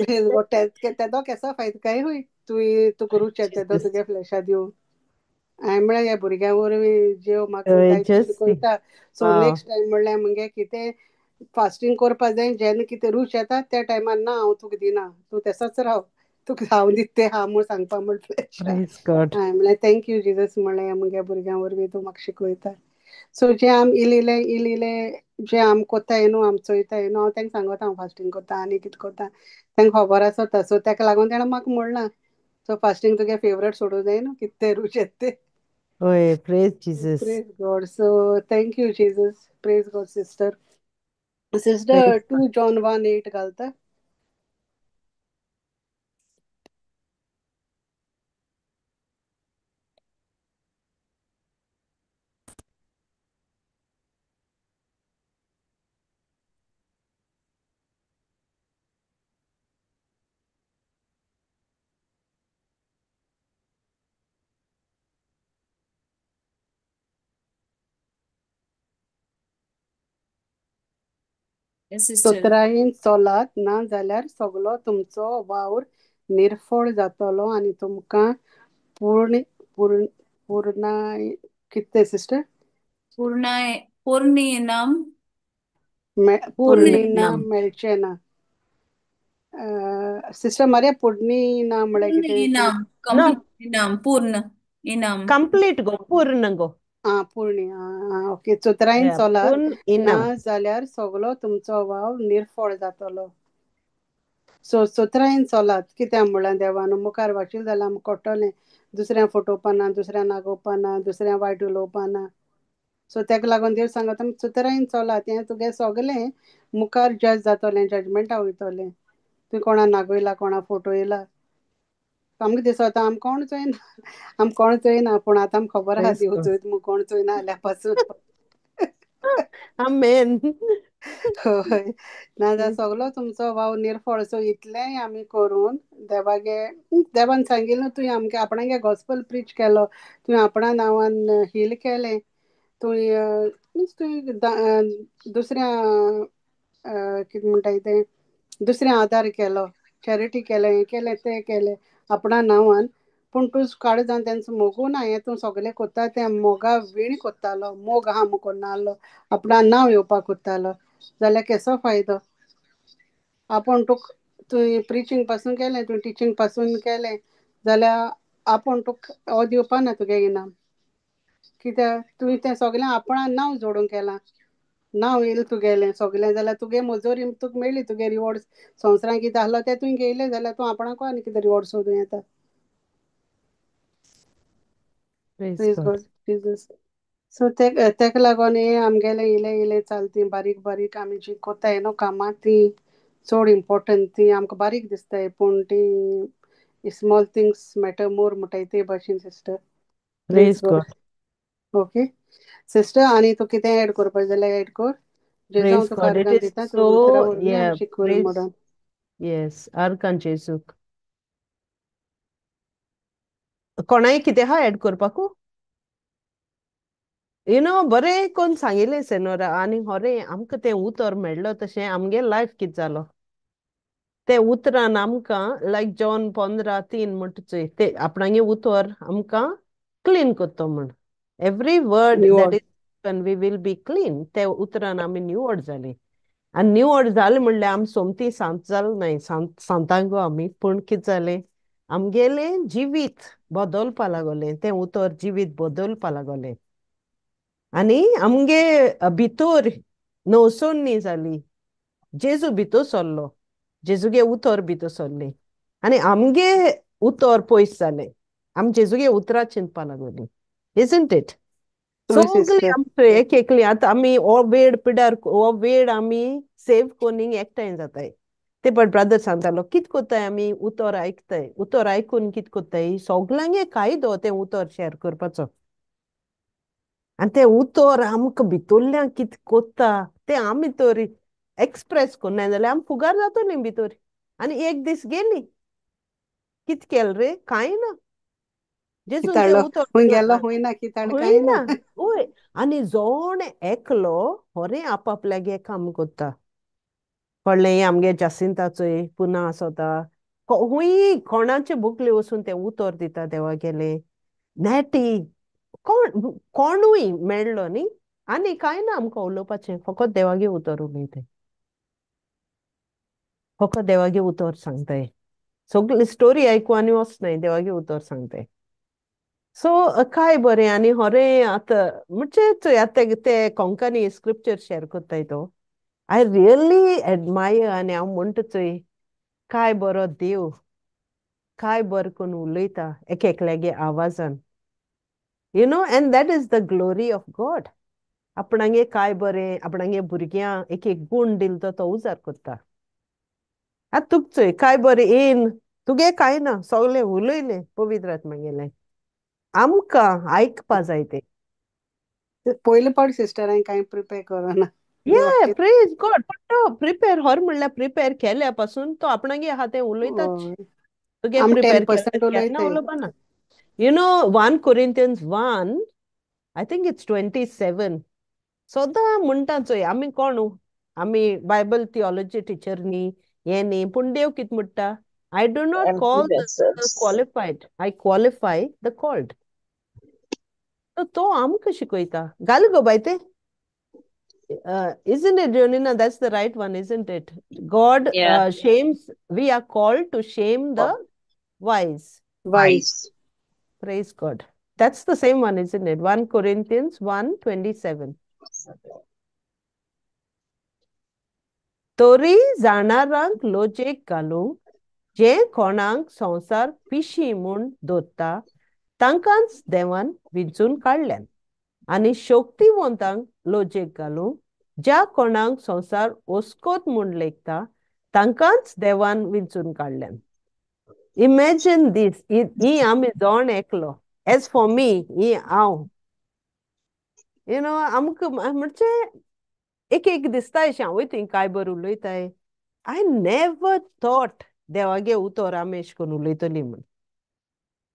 तेदो केसो फायदो काय हूंय तुका रूच येता तेदो तुगे फ्लॅशा दिवं हांवें म्हळ्यार ह्या भुरग्यां वरवीं जेव म्हाका जायते जस्ट शिकयता सो वाव नेक्स्ट टायम म्हणल्यार मुगे कितें फास्टींग करपा जाय जेन्ना कितें रूच येता त्या टायमार ना हांव तुका दिना तूं तेसोच राव तुका हांव दिता तें हा म्हूण सांगपा म्हटलें प्रेज गॉड. हांवें म्हणलें थँक्यू जिजस म्हणलें म्हज्या भुरग्यां वरवीं तूं म्हाका शिकयता. सो जें आम इल्लें जें आम कोत्ताय न्हू आम चोयताय न्हू हांव तेंका सांगता हांव फास्टींग कोत्ता आनी कितें कोत्ता तेंका खबर आसता. सो तेका लागून तेणें म्हाका म्हणलां सो फास्टींग तुगे फेवरेट सोडूं जाय न्हू कितें तें रूच येता तें. ओय praise Jesus. Praise God. So thank you Jesus. Praise God sister. Praise sister 2 John 1:8 घालता. सिस्टर. स्तोत्रायेन चोलात ना जाल्यार सगलो तुमचो वावर निर्फळ जातलो आनी तुमकां पूर्ण पूर्ण पूर्णाय कितें सिस्टर पूर्ण इनाम पूर्ण पूर्ण पुण्यइनाम इनाम. मेळचें ना. सिस्टर मारिया पुण्यइनाम म्हळ्यार पूर्ण कितें तूं इनाम नो, कंप्लीट इनाम पूर्ण इनाम कंप्लीट गो, पूर्ण गो. आं पूर्ण आं ओके. चोत्रायेन या, चोलात पूर्ण ना इनाम. जाल्यार सगलो तुमचो वाव निर्फळ जातलो. सो चोत्रायेन चोलात कित्याक म्हणल्यार देवान मुखार वाचील जाल्यार आमकां कळटलें दुसऱ्यां फटोवपा ना, दुसऱ्यां नागोवपा ना, दुसऱ्यां वायट उलोवपा ना. सो तेका लागून देव सांगता चुतरायेन चलात हें तुगे सगलें मुखार जज जातलें जजमेंटा वयतलें. तुवें कोणा नागयला कोणा फटोयला आमकां दिसता आम कोण चोयना आम कोण चोयना पूण आतां आमकां खबर आहा प्रेज देव गॉड. चोयता म्हूण कोण चोयना जाल्यार पासून. आमेन. हय नाजाल्यार सगलो तुमचो वाव निर्फळ. सो इतलेंय आमी करून देवागे देवान सांगिल्लें तुवें आमगे आपणागे गॉस्पल प्रीच केलो तुवें आपणा नांवान हील केलें तुवें मिन्स तुवें दुसऱ्या कितें म्हणटाय तें दुसऱ्या आदार केलो चॅरिटी केलें हें केलें तें केलें आपणा नांवान पूण तूं काडो जावन तेंचो मोगू ना हें तूं सगलें कोत्ता तें मोगा वीण कोत्तालो मोग आहा म्हूण कोन्नासलो आपणा नांव येवपाक कोत्तालो जाल्यार केसो फायदो. आपूण तुका तुवें प्रिचींग पासून केलें तुवें टिचींग पासून केलें जाल्यार आपूण तुका हो दिवपा ना तुगे इनाम कित्याक तुवें तें सगलें आपणा नांव जोडून केलां नांव येयलें तुगेलें सगलें जाल्यार तुगे मजोरी तुका मेळ्ळी तुगे रिवॉर्ड संवसारान कितें आहलो तें तुवें घेयलें जाल्यार तूं आपणाकू आनी कितें रिवॉर्ड सोदूं येता. Praise praise God. God Jesus. So तेका लागोन हे आमगेलें इलें चलती बारीक बारीक आमी जीं कोत्ताय न्हू कामां तीं चड इम्पॉर्टंट तीं आमकां बारीक दिसताय पूण तीं स्मॉल थिंग्स मॅटर मोर म्हणटाय ते भाशेन sister. Praise praise God. God. Okay sister आनी तूं कितें एड करपा जाल्यार एड कर. जेजू हांव प्रेज तुका गॉड. इट आर्गां इज दिता सो, तुगे उतरा वरवीं आनी या, शिकोवन प्रेज. म्हणून. येस, आर्कान जेजूक. कोणाय कितें आहा एड करपाकू? बरें कोन्न सांगिल्लें सेनोरा आनी होरें आमकां तें उतर मेळ्ळो तशें आमगे लायफ कितें जालो ते उतरान आमकां लायक जॉन 15:3 म्हणटा चोय ते आपणागे उतर आमकां क्लीन कोत्तो म्हूण एवरी वर्ड दॅट निवड is we will be clean ते उतरान आमी निवड जालीं आनी निवड जालें म्हणल्यार आमी सोमतीं सांत जालें न्हय सांतांक गो आमी पूण कितें जालें आमगेलें जिवीत बदलपा लागोलें तें उतर जिवीत बदलपा लागोलें आनी आमगे भितर नवसोडणी जाली जेजू भितर सरलो जेजूगे उतर भितर सरलें आनी आमगे उतर पयस जालें आमी जेजूगे उतरां चिंतपा लागोलीं इजंट इट हय सगलीं सिस्टर. आमचो एक एकलीं आतां आमी हो वेळ पिड्यार हो वेळ आमी सेव कोनींग एकठांय जाताय ते पण ब्रदर सांगतालो कित कोत्ताय आमी उतर आयकताय उतर आयकून कित कोत्ताय सोगल्यांगे कायदो तें उतर शेअर करपाचो आनी तें उतर आमकां भितरल्यान कितें कोत्ता तें आमी तर एक्सप्रेस कोन्नाय जाल्यार आमी फुगार जातलीं भितर आनी एक दीस गेलीं कित केलें रे कांय ना जेजून तें किताळ्ळो उतर खूंय दिलें गेलो खूंय ना किताळ कांय ना. हुयना वोय आनी जोण एकलो होरें आपआपल्यागे काम कोत्ता व्हडलें आमगे जासिंता चोय पुना आसोता खूंय कोणाचे बुकले वचून तें उतर दिता देवागेलें नेटी कोणूय मेळ्ळो न्ही आनी कांय ना आमकां उलोवपाचें फकत देवागे उतर उलयताय फक्त देवागे उतर सांगताय सगळी स्टोरी ऐकू आणि वचनाय देवागे उतर सांगताय सो काय बरें आनी होरें आतां म्हणजे चोय आतां ते कोंकणी स्क्रिप्चर शेअर कोत्ताय तो आय रियली एडमायर आनी हांव म्हणटा चोय काय बरो देव काय बरें करून उलयता एकल्यागे आवाजान and that is the glory of God आपणागे काय बरें आपणागे भुरग्यांक एक एक गूण दिल तो उजार कोत्ता आतां तुका चोय काय बरें येन तुगे काय ना सगळें उलयलें पवित्र आत्म्यागेलें आमकां आयकपा जाय तें पयले पावट सिस्टरांनी कांय प्रिपेर करोना ये प्रेज गॉड पण तो प्रिपेर हर म्हणल्यार प्रिपेर केल्या पासून तो आपणागे आहा तें उलयताच तुगे आम प्रिपेर केलें 10% केन्ना उलयताय उलोवपाना 1 Corinthians 1 आय थिंक इट्स 27 सदां म्हणटा चोय आमी कोण आमी बायबल थियोलॉजी टीचर न्ही हें न्ही पूण देव कितें म्हणटा I do not call the qualified I qualify the called तो आमकां शिकयता घाल गो बाय तें isn't it, Jonina? That's the right one, isn't it? God Yeah. shames, we are called to shame the wise. Wise Praise God. That's the same one, isn't it? 1 Corinthians 1:27. तोरी जाणारांक लोजेक घालूंक जे कोणाक संवसार पिशी म्हूण दोत्ता तांकांच देवान विंचून काडल्यान आनी शोक्तिवंतांक लोजेक घालूंक ज्या कोणाक संवसार ओस्कोत म्हूण लेखता तांकांच देवान विंचून काडल्यान इमॅजिन दीस ही आमी जोण एकलो एज फॉर मी ही हांव आमकां म्हणजे एक एक दिसता अशें हांवूय थिंग काय बरें उलयताय आय नेवर थॉट देवागे उतर आमी अशें करून उलयतली म्हूण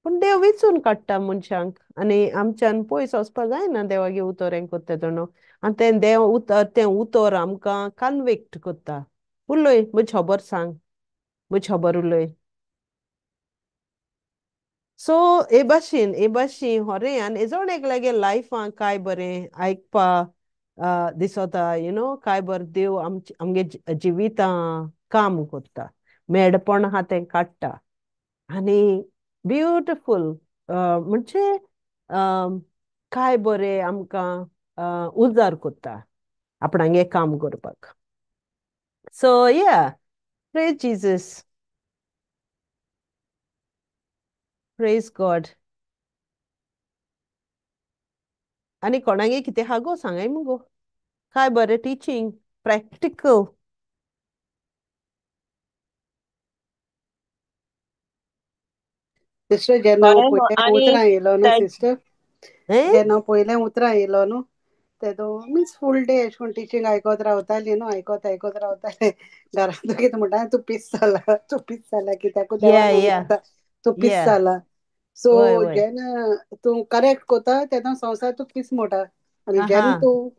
पूण देव विंचून काडटा मनशांक आनी आमच्यान पयस वचपा जायना देवागे उतर हें कोत्ता तेन्ना आनी तें देव उतर तें उतर आमकां कन्विक्ट कोत्ता उलय म्हजी खबर सांग म्हजी खबर उलय सो हे भाशेन होरें एजोण एकल्यागे लायफां काय बरें आयकपा दिसोता काय बरें देव आमगे जिवितां काम कोत्ता मेडपण आहा तें काडटा आनी ब्युटिफूल म्हणजे काय बरें आमकां उजार कोत्ता आपणागे काम करपाक सो या प्रेज जीसस प्रेज गॉड आनी कोणागे कितें हा गो सांगाय मुगो काय बरें टिचींग प्रॅक्टिकल सिस्टर जेन्ना हांव बरें पयलें आणि उतरां येयलो न्हू त्या- सिस्टर जेन्ना हांव पयलें उतरां येयलो न्हू तेदो मिन्स फूल डे अशें करून टिचींग आयकोत रावताली न्हू आयकोत रावतालें घरांत कितें म्हणटा तूं पीस जाला कित्याकू देवान या या म्हणटा तूं पीस या जाला सो वय वय जेन्ना तूं करेक्ट कोता तेन्ना संवसार तुका पीस म्हणटा आनी आहा जेन्ना तूं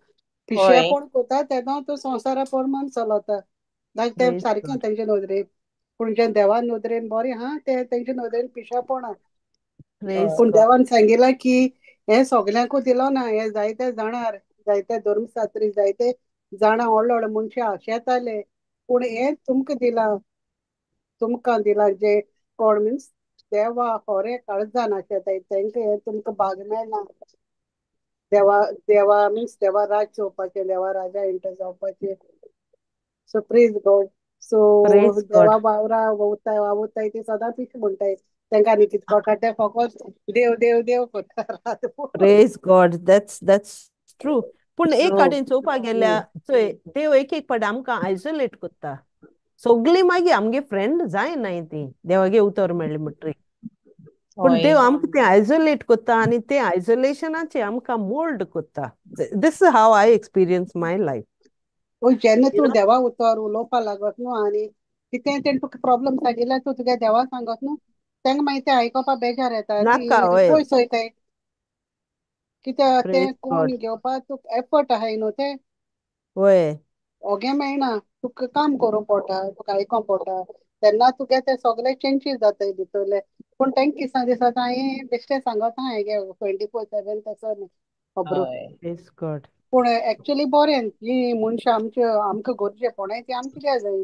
होय पिशेपण कोता तेन्ना तूं संवसारा प्रमाण चलता तें प्रेज सारकें गॉड तेंचे नदरेन पूण जेन्ना देवान नदरेन बरें आहा तें तेंचे नदरेन पिशेपण आहा प्रेज पूण गॉड देवान सांगिलां की हें सगल्यांकू दिलो ना हे जायते जाणार जायते धर्मशास्त्री जायते जाणां व्हडले व्हडले मनशां शेताले पूण हें तुमकां दिलां तुमकां दिलां जे कोण मिन्स देवा खोरें काळजान आशेताय तेंकां हें तुमकां भाग मेळना देवा देवा मिन्स देवा राज चोवपाचें देवा राजा एंटर जावपाचें so praise God so praise देवा गॉड वावरा वावुरताय ती सदां पीस म्हणटाय तेंकां न्ही कितें कोटा ते फकत देव देव देव कोत्ता रात प्रेज गॉड दॅट्स ट्रू पूण एक ट्रू आटेन चोवपाक गेल्या चोय देव एक एक पाटी आमकां आयसोलेट कोत्ता सगळीं मागीर आमगे फ्रेंड जायनाय ती देवागे उतर मेळ्ळें म्हणटरी पूण होय देव आमकां तें आयसोलेट कोत्ता आनी तें आयसोलेशनाचे आमकां मोल्ड कोत्ता this is how I experience my life जेन्ना तूं देवा उतर उलोवपा लागत न्हू आनी कितें तें तुका प्रॉब्लम सांगिल्लें तूं तुगे देवा सांगत न्हू तेंकां मागीर तें आयकोपा बेजार येता नाका ती वय पयस वयताय कित्याक प्रेज तें कोण गॉड घेवपा तुका एफर्ट आहाय न्हू तें वय ओगे मेळना तुका काम करूं पडटा तुका आयको पडटा तेन्ना तुगे ते सगळे चेंजीस जाताय भितरले पूण तेंक किसां दिसता हांयें बेश्टें सांगत हा हेगे 24/7 तसो न्ही खबरो होय प्रेज गॉड पूण एक्चुअली बरें ही मनशां आमकां गरजेपणाय ती आमकां कित्याक जाय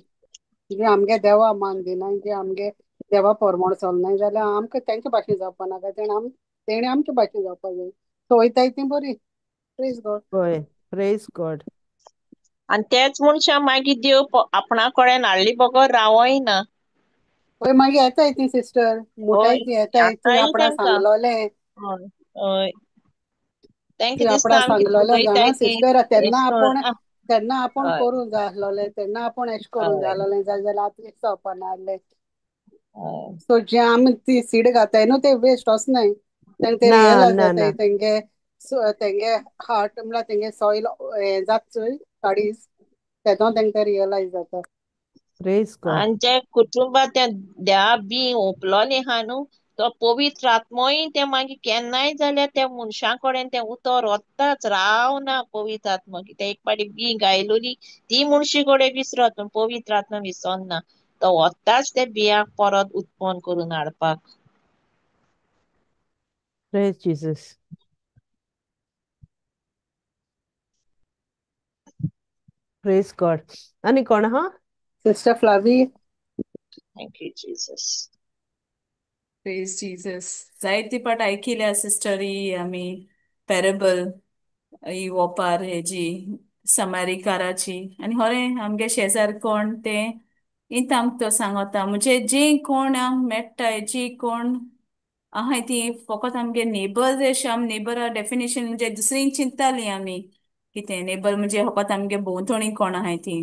जे आमगे देवा मान दिना जे आमगे देवा पोरमोण चलनाय जाल्यार आमकां तेंचे भाशेन जावपा नाका तेणे आमचे भाशेन जावपा जाय सो वयताय ती बरी प्रेज गॉड. होय, प्रेज गॉड. आणि तेच मनशां मागीर देव आपणा कडेन हाडली बगर रावय ना. पळय मागीर येताय ती सिस्टर मुठाय हय ती येताय तुवें आतांय आपणा तेंकां सांगलोलें हय हय तेंका तुवें दिसता आपणा आमी सांगलोलें फुगयताय जाणा ती सिस्टर एश कोन तेन्ना आपूण हय करूं जाय आसलोलें तेन्ना आपूण एशें करूं जाय हय आसलोलें जाल्यार आतां कितें जावपा ना आहलें. हय सो जे आमी ती सीड घाताय न्हू ते वेस्ट वचनाय तेंका ते ना रियलायज ना ना जाताय तेंगे हार्ट म्हळ्यार तेंगे सॉयल हें जाता चोय काडीज तेदो तेंकां रियलायज जाता. Praise God. आनी जे कुटुंबा त्या देवा बी ओपलोलें आहा न्हू तो पवित्र आत्मोय ते मागीर केन्नाय जाल्यार त्या मनशां कडेन तें उतर वताच रावना पवित्र आत्मो कित्याक एक पाटी बी गायलोली ती मनशी कडेन विसरत पूण पवित्र आत्मा विसरना तो वताच त्या बियाक परत उत्पन्न करून हाडपाक. Praise Jesus. Praise God. आनी कोण आहा? Sister Flavy. Thank you Jesus. Praise Jesus. जायती पाट ऐकिल्या सिस्टर ही आमी पॅरेबल ही वोपार हेजी समारिकाराची आनी खरें आमगे शेजार कोण ते इंत आमक तो सांगोता म्हणजे जी कोण मेट्टाय जी कोण आहाय ती फकत आमगे नेबर अशें आम नेबरा डेफिनेशन म्हणजे दुसरी चिंतताली आमी कितें नेबर म्हणजे फकत आमगे भोंवतणी कोण आहाय ती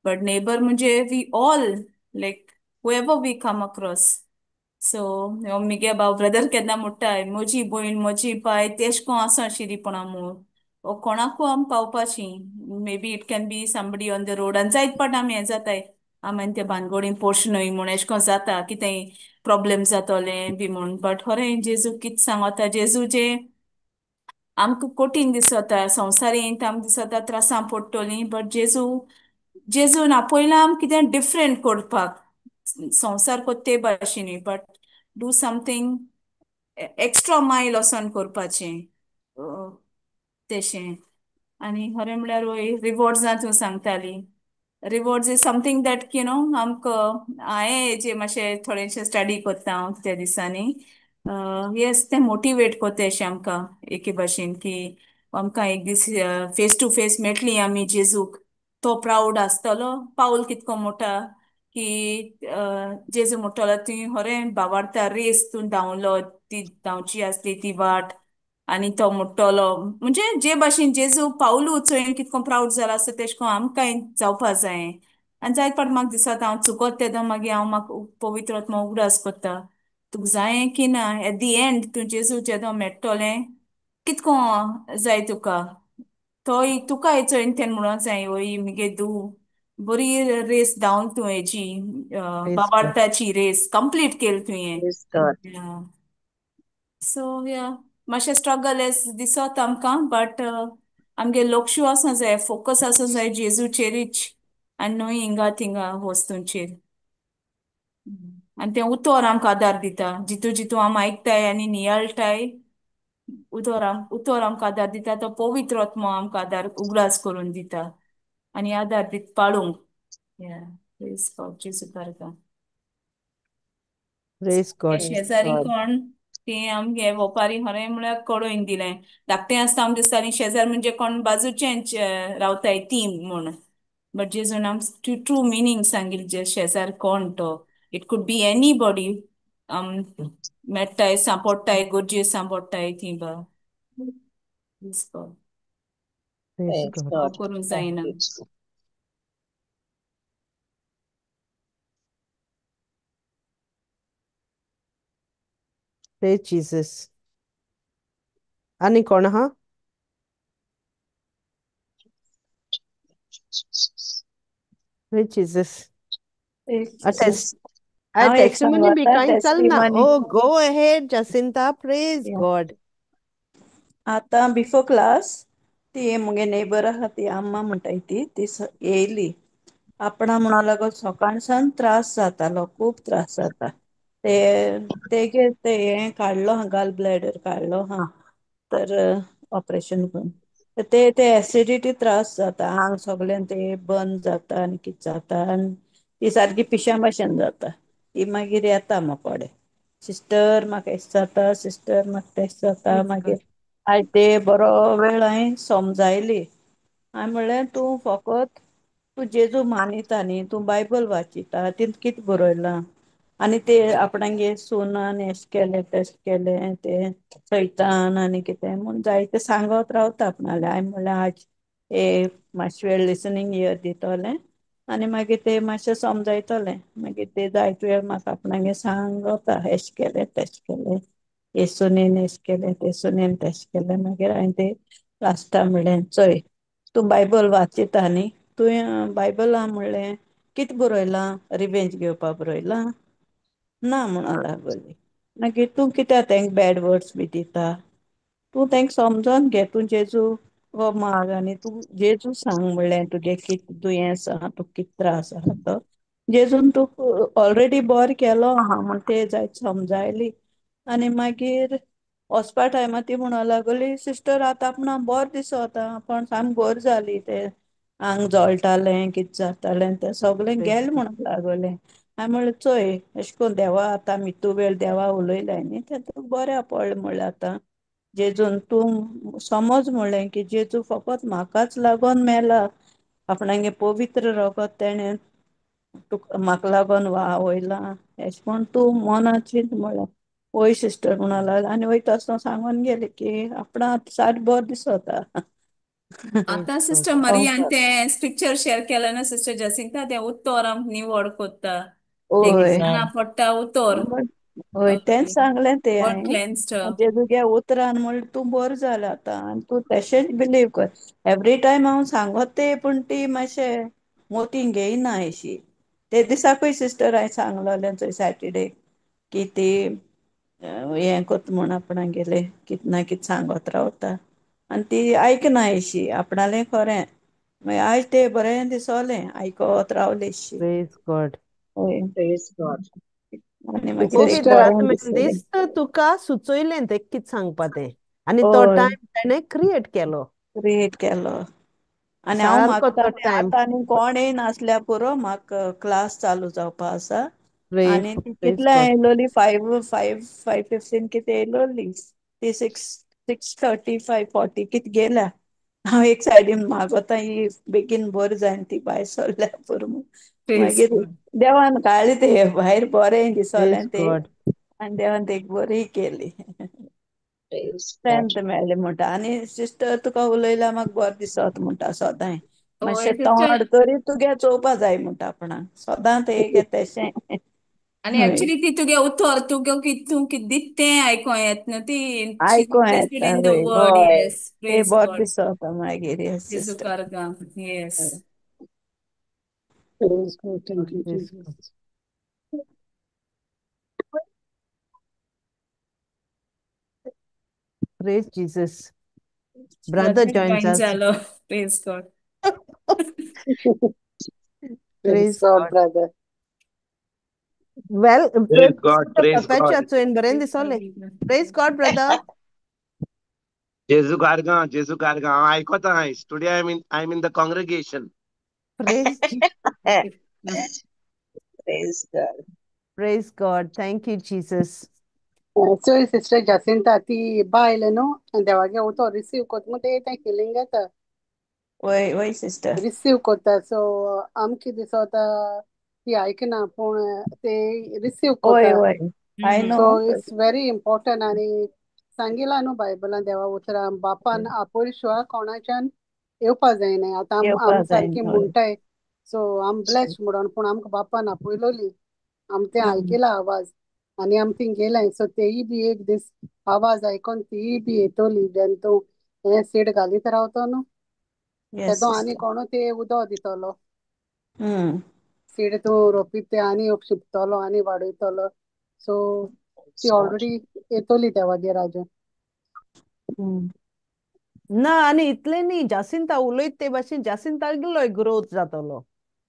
बट नेबर म्हणजे we all like whoever we come across so मिगे भाव ब्रदर केन्ना म्हणटाय म्हजी भयण म्हजी बाय तेश को आसा शिरीपणा म्हूण ओ कोणाकू आम पावपाची may be it can be somebody on the road आनी जायत पाट आमी हें जाताय आमी त्या भानगडीन पोश न्हय म्हूण एशें को जाता कितेंय प्रॉब्लेम जातोलें बी म्हूण बट खरें जेजू कित सांगोता जेजू जे आमकां कोठीन दिसोता संवसारींत आमकां दिसोता त्रासां पडटलीं बट जेजून आपयलां आम कितें डिफरंट करपाक संवसार कोत्ते भाशेनी बट डू समथींग एक्स्ट्रा मायल वोसोन करपाचें तेशें आनी खरें म्हळ्यार वय रिवॉर्ड्सां तूं सांगताली rewards is something that you know आमकां हांयें हेजे मातशें थोडेशें स्टडी कोत्ता हांव त्या दिसांनी येस तें मोटिवेट कोत्ता एशें आमकां एके भाशेन की आमकां एक दीस फेस टू फेस मेटली आमी जेजूक तो प्रावड आसतलो पावल कितको मोटा की जेजू म्हणटलो तुवें खरें बाबार्थ रेस तूं धांवलो ती धांवची आसली ती वाट आनी तो म्हणटलो म्हणजे जे भाशेन जेजू पावलू उचोयन कितको प्रावड जाला आसता तेश कोन आमकांय जावपा जाये आनी जायत पाट म्हाका दिसोता हांव चुकोत तेदो मागीर हांव म्हाका पवित्र आत्मा उगडास कोत्ता तुका जायें की ना एट दी एंड तूं जेजू जेदो मेट्टोलें कितको जाय तुका तोय तुका चोयन तेन म्हणो जाय वय मुगे तूं बरी रेस धांवन तूं हेजी प्रेज गॉड. बाबार्थाची रेस कंप्लीट केली प्रेज गॉड. तुवें सो या मातशें स्ट्रगल एस दिसोत आमकां बट आमगे लक्ष आसूं जाय फोकस आसूं जाय जेजूचेरीच आनी न्हय हिंगा थिंगा वस्तूंचेर आनी तें उतर आमकां आदार दिता जितू जितू आम आयकताय आनी नियाळटाय उतर आमकां आदार दिता तो पवित्र आत्मो आमकां आदार उगडास करून दिता आनी आदार दीत पाळूंक जेजू करता प्रेज गॉड. प्रेज शेजारी गॉड. कोण ते आमगे ओपारी खरें म्हळ्यार कळोवन दिलें धाकटें आसता आमकां दिसताली शेजार म्हणजे कोण बाजूचेंच रावताय ती म्हूण बट जेजून आम ट्रू मिनींग सांगिल जे शेजार कोण तो इट कूड बी एनीबॉडी मेट्टाय सांपडटाय गरजेक सांपडटाय थी बा प्रेज प्रेज गॉड. हांव गॉड. करूंक थँक जायना यू. Praise Jesus. आनी कोण आहा? Praise Jesus. Jesus. A हांव एक testimony be सांगता kind चलना. Testimony Oh, go ahead, Jacinta. Praise God. आतां बिफोर क्लास ती मुगे नेबर आहा ती आम्मा म्हणटाय ती येयली आपणा म्हणा लागोन सकाळसान त्रास जातालो खूब त्रास जाता ते तेगे ते हें काडलो हा गाल ब्लॅडर काडलो हा तर ऑपरेशन करून ते एसिडिटी त्रास जाता आंग सोगलें ते बंद जाता आनी कितें जाता ती सारकी पिश्या भाशेन जाता. ती मागीर येता मोकोडे, सिस्टर म्हाका एश जाता, सिस्टर म्हाका तेश जाता. प्रेज मागीर गॉड. आयज ते बरो वेळ हांवें समजायली. हांवें म्हणलें तूं फकत तूं जेजू मानिता न्ही, तूं बायबल वाचिता, तितूंत कितें बरयलां. आनी ते आपणागे सुनान एश केलें तेश केलें ते सैतान आनी कितें म्हूण जायते सांगत रावता आपणाले. हांवें म्हणलें आज मातशे वेळ लिसनींग इयर दितोलें आनी मागीर ते मातशें समजायतलें. मागीर ते जायत वेळ म्हाका आपणागे सांगोता एश केलें तेश केलें. येसुनीन एश केलें, तेसुनीन तेश केलें. मागीर हांवें ते लास्टा म्हणलें चोय तूं बायबल वाचिता न्ही, तुवें बायबला म्हणलें कितें बरयलां, रिवेंज घेवपा बरयलां? ना म्हणो लागोली. मागीर तूं कित्याक तेंक बॅड वर्ड्स बी दिता? तूं तेंक समजोन घे, तूं जेजू हो माग आनी तूं जेजू सांग म्हणलें तुगे कित दुयेंस आहा, तुका कित त्रास आहा तो. जेजून तुका ऑलरेडी बोर केलो आहा म्हूण ते जायत समजायली. आनी मागीर वचपा टायमार ती म्हणो लागोली सिस्टर आतां आपणा बोर दिसोता, पण सामक बोर जाली ते आंग जळटालें, कितें जातालें तें सगलें प्रेज गेलें म्हणूंक लागोलें. हांवें म्हणलें चोय एशें कोन्न देवा आतां आमी इतू वेळ देवा उलयलाय न्ही, तें तुका बोऱ्या पडलें म्हणलें आतां. जेजून तूं समज म्हणलें की जेजू फकत म्हाकाच लागोन मेला. आपणागे पवित्र रोगत तेणें तुका म्हाका लागोन व्हावयलां एशें कोन्न तूं मोना चिंत म्हणलें. वोय सिस्टर म्हणो लागलें आनी वयता आसतना सांगोन गेली की आपणा आतां सारक बोर दिसोता. प्रेज आतां गॉड. सिस्टर मरियान तें स्क्रिप्चर शेअर केलें ना सिस्टर जसिंता, तें उतोर आमक निवड कोत्ता. तेगे ओय साना पडटा उतोर. ओय तेंच ओके. सांगलें ते गॉड हांवें. क्लेन्स्ड. जेजूगे उतरान म्हणलें तूं बोर जालें आतां आनी तूं तेशेंच बिलीव कर. एवरी टायम हांव सांगोत तें पूण ती मातशें मोतीन घेयना अशी. ते दिसाकूय सिस्टर हांवें सांगलोलें चोय सॅटरडे की ती हें कोत्ता म्हूण आपणागेलें कितें ना कितें सांगोत रावता. आनी ती आयकना अशी आपणालें खरें. मागीर आयज तें बरें दिसोलें आयकोत रावलेशी. Praise God. वोय प्रेज गॉड. आनी मागीर ते पवित्र सिस्टर बरें आत्म्यान दिसलें. दिसता तुका सुचोयलें तें कितें सांगपा तें. आनी तो ओय टायम ताणें क्रिएट केलो. क्रिएट केलो. आनी हांव सारको मागता तो तें टायम. आतां आनी कोण येयनासल्यार पुरो म्हाका क्लास चालू जावपा आसा. प्रेज आनी ती प्रेज कितल्या गॉड. येयलोली 5:15 कितें येयलोली. ती 6:30 5:40 कितें गेल्या. हांव एक सायडीन मागोता ही बेगीन बोर जायन ती भायर सोरल्यार पुरो म्हूण. प्रेज मागीर गॉड. देवान घाली ते भायर बोरें दिसोलें प्रेज ते गॉड. आनी देवान तेक बरी केली. Praise God. स्ट्रेंथ मेळ्ळें म्हणटा. आनी सिस्टर तुका उलयल्यार म्हाका बोर दिसोत म्हणटा सोदांय. मातशें ओय सिस्टर. तोंड तरी तुगे चोवपा जाय म्हणटा आपणाक. सदां तें तेशें. आनी हय एक्चुली ती तुगे उतोर तुगे तूं कितें दित तें आयको येत न्हू ती. शी आयको इंटरेस्टेड येता इन द वय वर्ड. हय. येस ते प्रेज बोर गॉड. दिसोता मागीर येस जेजू sister. Karga. Yes. Praise God. Thank you praise God. Jesus. Praise Jesus. Brother brother joins join us. जालो. Praise God. Praise Praise God God. Brother. Well, Praise praise God, God, praise God. Perpetua in Berendi Sole. Praise God, brother. Jesu Garga. I got eyes. Today I'm in the congregation. Praise Jesus. Praise God. Praise God. Thank you, Jesus. चोय sister जासिंता ती बायल न्हू देवागे उतो receive कोत म्हणटा तें healing येता. वय वय सिस्टर. रिसीव कोत्ता सो आमकां दिसोता ती आयकना पूण ते रिसीव वय कोता. वय I know. So it's very important आनी सांगिला न्हू बायबलान देवा उतरां बापान आपोल शिवाय कोणाच्यान येवपा जायना. आतां येवपा आम सारकी जायना वय. म्हणटाय सो आम ब्लेस्ड म्हणोन पूण आमकां बापान आपयलोली आम तें हम्म. आयकला आवाज आनी आम थिंग गेलाय. सो तेयी बी एक दीस आवाज आयकोन तीय बी येतोली जेन्ना तूं हें सीड घालीत रावतो न्हू येस तेदो आनी सिस्टर. कोणू ते उदो दितोलो. हम्म. सीड तूं रोपीत तें आनी शिंपतलो आनी वाडयतलो. सो ती ऑलरेडी येतोली देवागेर आजून. Mm. ना आनी इतलें न्ही जासिंता उलयत ते भाशेन जासिंतागेलोय ग्रोथ जातलो.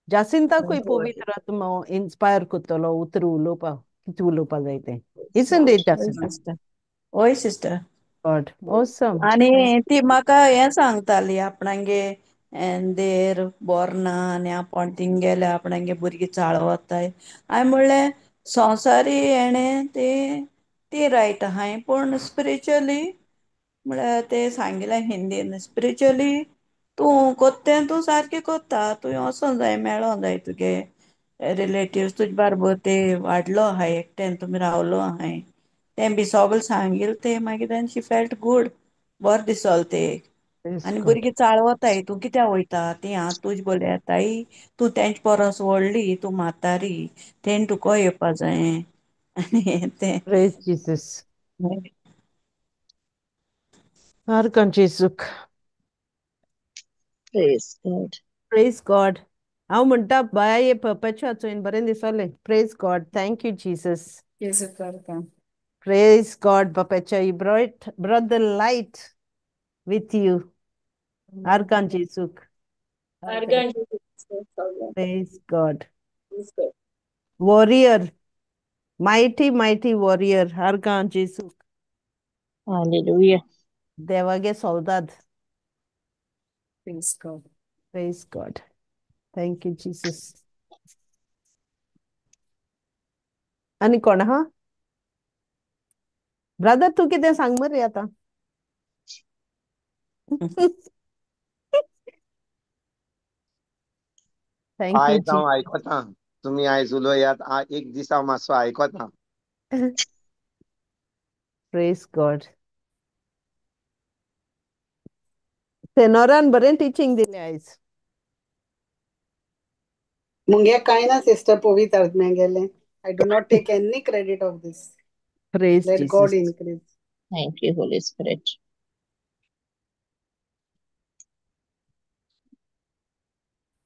जासिंताकूय पवित्र आत्मा इन्स्पायर कोत्तलो उतर उलोवपा कितें उलोवपा जाय तें. Isn't it, वय Jacinta? सिस्टर. वय सिस्टर. God. Awesome. आनी ती म्हाका हें सांगताली आपणागे एन देर बोरना आनी आपण थिंग गेले आपणांगे भुरगीं चाळवताय हांवें म्हणलें संवसारी हेणें ती रायट आहाय पूण स्पिरिच्युअली म्हळ्यार ते सांगिल्लें हिंदीन स्पिरिच्युअली तूं कोत्तें तूं सारकें कोत्ता तुवें वचों जाय मेळों जाय तुगे रिलेटिव्स तुजे बारबर ते वाडलो आहाय एकट्यान तुमी रावलो आहाय तें बी सगळें सांगिल्लें ते मागीर शी फेल्ट गूड बरें दिसोलें ते Praise आनी God. भुरगीं चाळवताय तूं कित्याक वयता ती हांव तुजे बोले येताय तूं तेंच परस व्हडली तूं म्हातारी तेण तुका येवपा जाये आनी तें Praise Jesus. Arkan Jesuk. Praise God. Praise God. हांव म्हणटा बाये पप्पाच्या चोयन बरें दिसोलें. Praise God. Thank you, Jesus. Yesu करता. Praise God, Papacha. You brought the light with you. Arkan Jesuk. Argan. Praise God. Warrior. Mighty, mighty warrior. Arkan Jesuk. Hallelujah. Devage soldad. Praise God. Praise God. Thank you, Jesus. आणि कोण हा brother तू कितें सांग मरे आता thank you आयज हांव आयकोता तुमी आयज उलोवयात एक दीस हांव मातसो आयकोता. प्रेज गॉड सेनोरान बरें टिचींग दिलें आयज मुंगे कांय ना सिस्टर पवित्र आत्म्यागेलें I do not take any credit of this praise let God Jesus increase Thank you, Holy Spirit.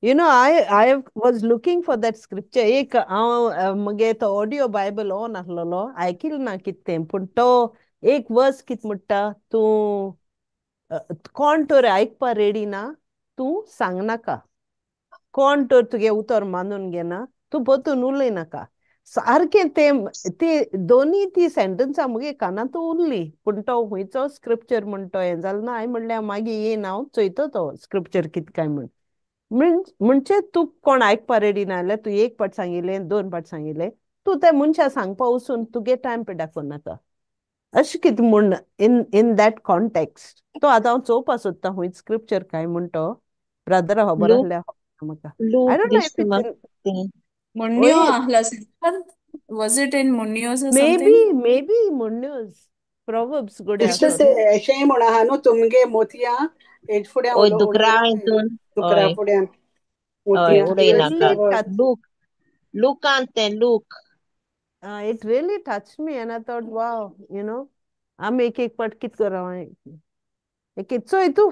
You know, I was looking for that scripture. एक हांव मगे तो ऑडियो बायबल ऑन आसलोलो आयकिल ना कितें पूण तो एक वर्स कित म्हणटा तूं कोण तर आयकपा रेडी ना तूं सांगनाका कोण तर तुगे उतर मानून घेना तूं पोतून उलयनाका सारकें ते दोनी ती सेंटन्सां मुगे कानांत उरली पूण तो हुंयचो स्क्रिप्चर म्हण तो हें जालो ना हांवें म्हणल्यार मागीर येयन हांव चोयतो तो स्क्रिप्चर कित काय म्हणजे तूं कोण आयकपा रेडी ना जाल्यार तूं एक पाट सांगिल्लें 2 पाट सांगिल्लें तूं त्या मनशा सांगपा वचून तुगे टायम पिड्यार कोन्नाका अशें कितें म्हूण इन दॅट कॉन्टेक्स्ट तो आतां हांव चोवपा सोदता हुंय स्क्रिप्चर काय म्हूण तो ब्रदरा खबर Luke, आसल्यार म्हाका I Luke, don't know this if it's thing. Munio ahla sister. Was it in Munios or something? Maybe म्हणून प्रोवर्ब्स गोडे सिस्टर आसोले अशेंय म्हण आहा न्हू तुमगे मोतयां हेज फुड्यान Oy, उडोवं dukra नाका intun. दुकरा Oy, फुड्यान oy, मोतयां uday Dev naka. really Dev touched Luke, Luke ante, Luke. it really touched me and I thought wow आमी एक पाट कित करां एक चोय तूं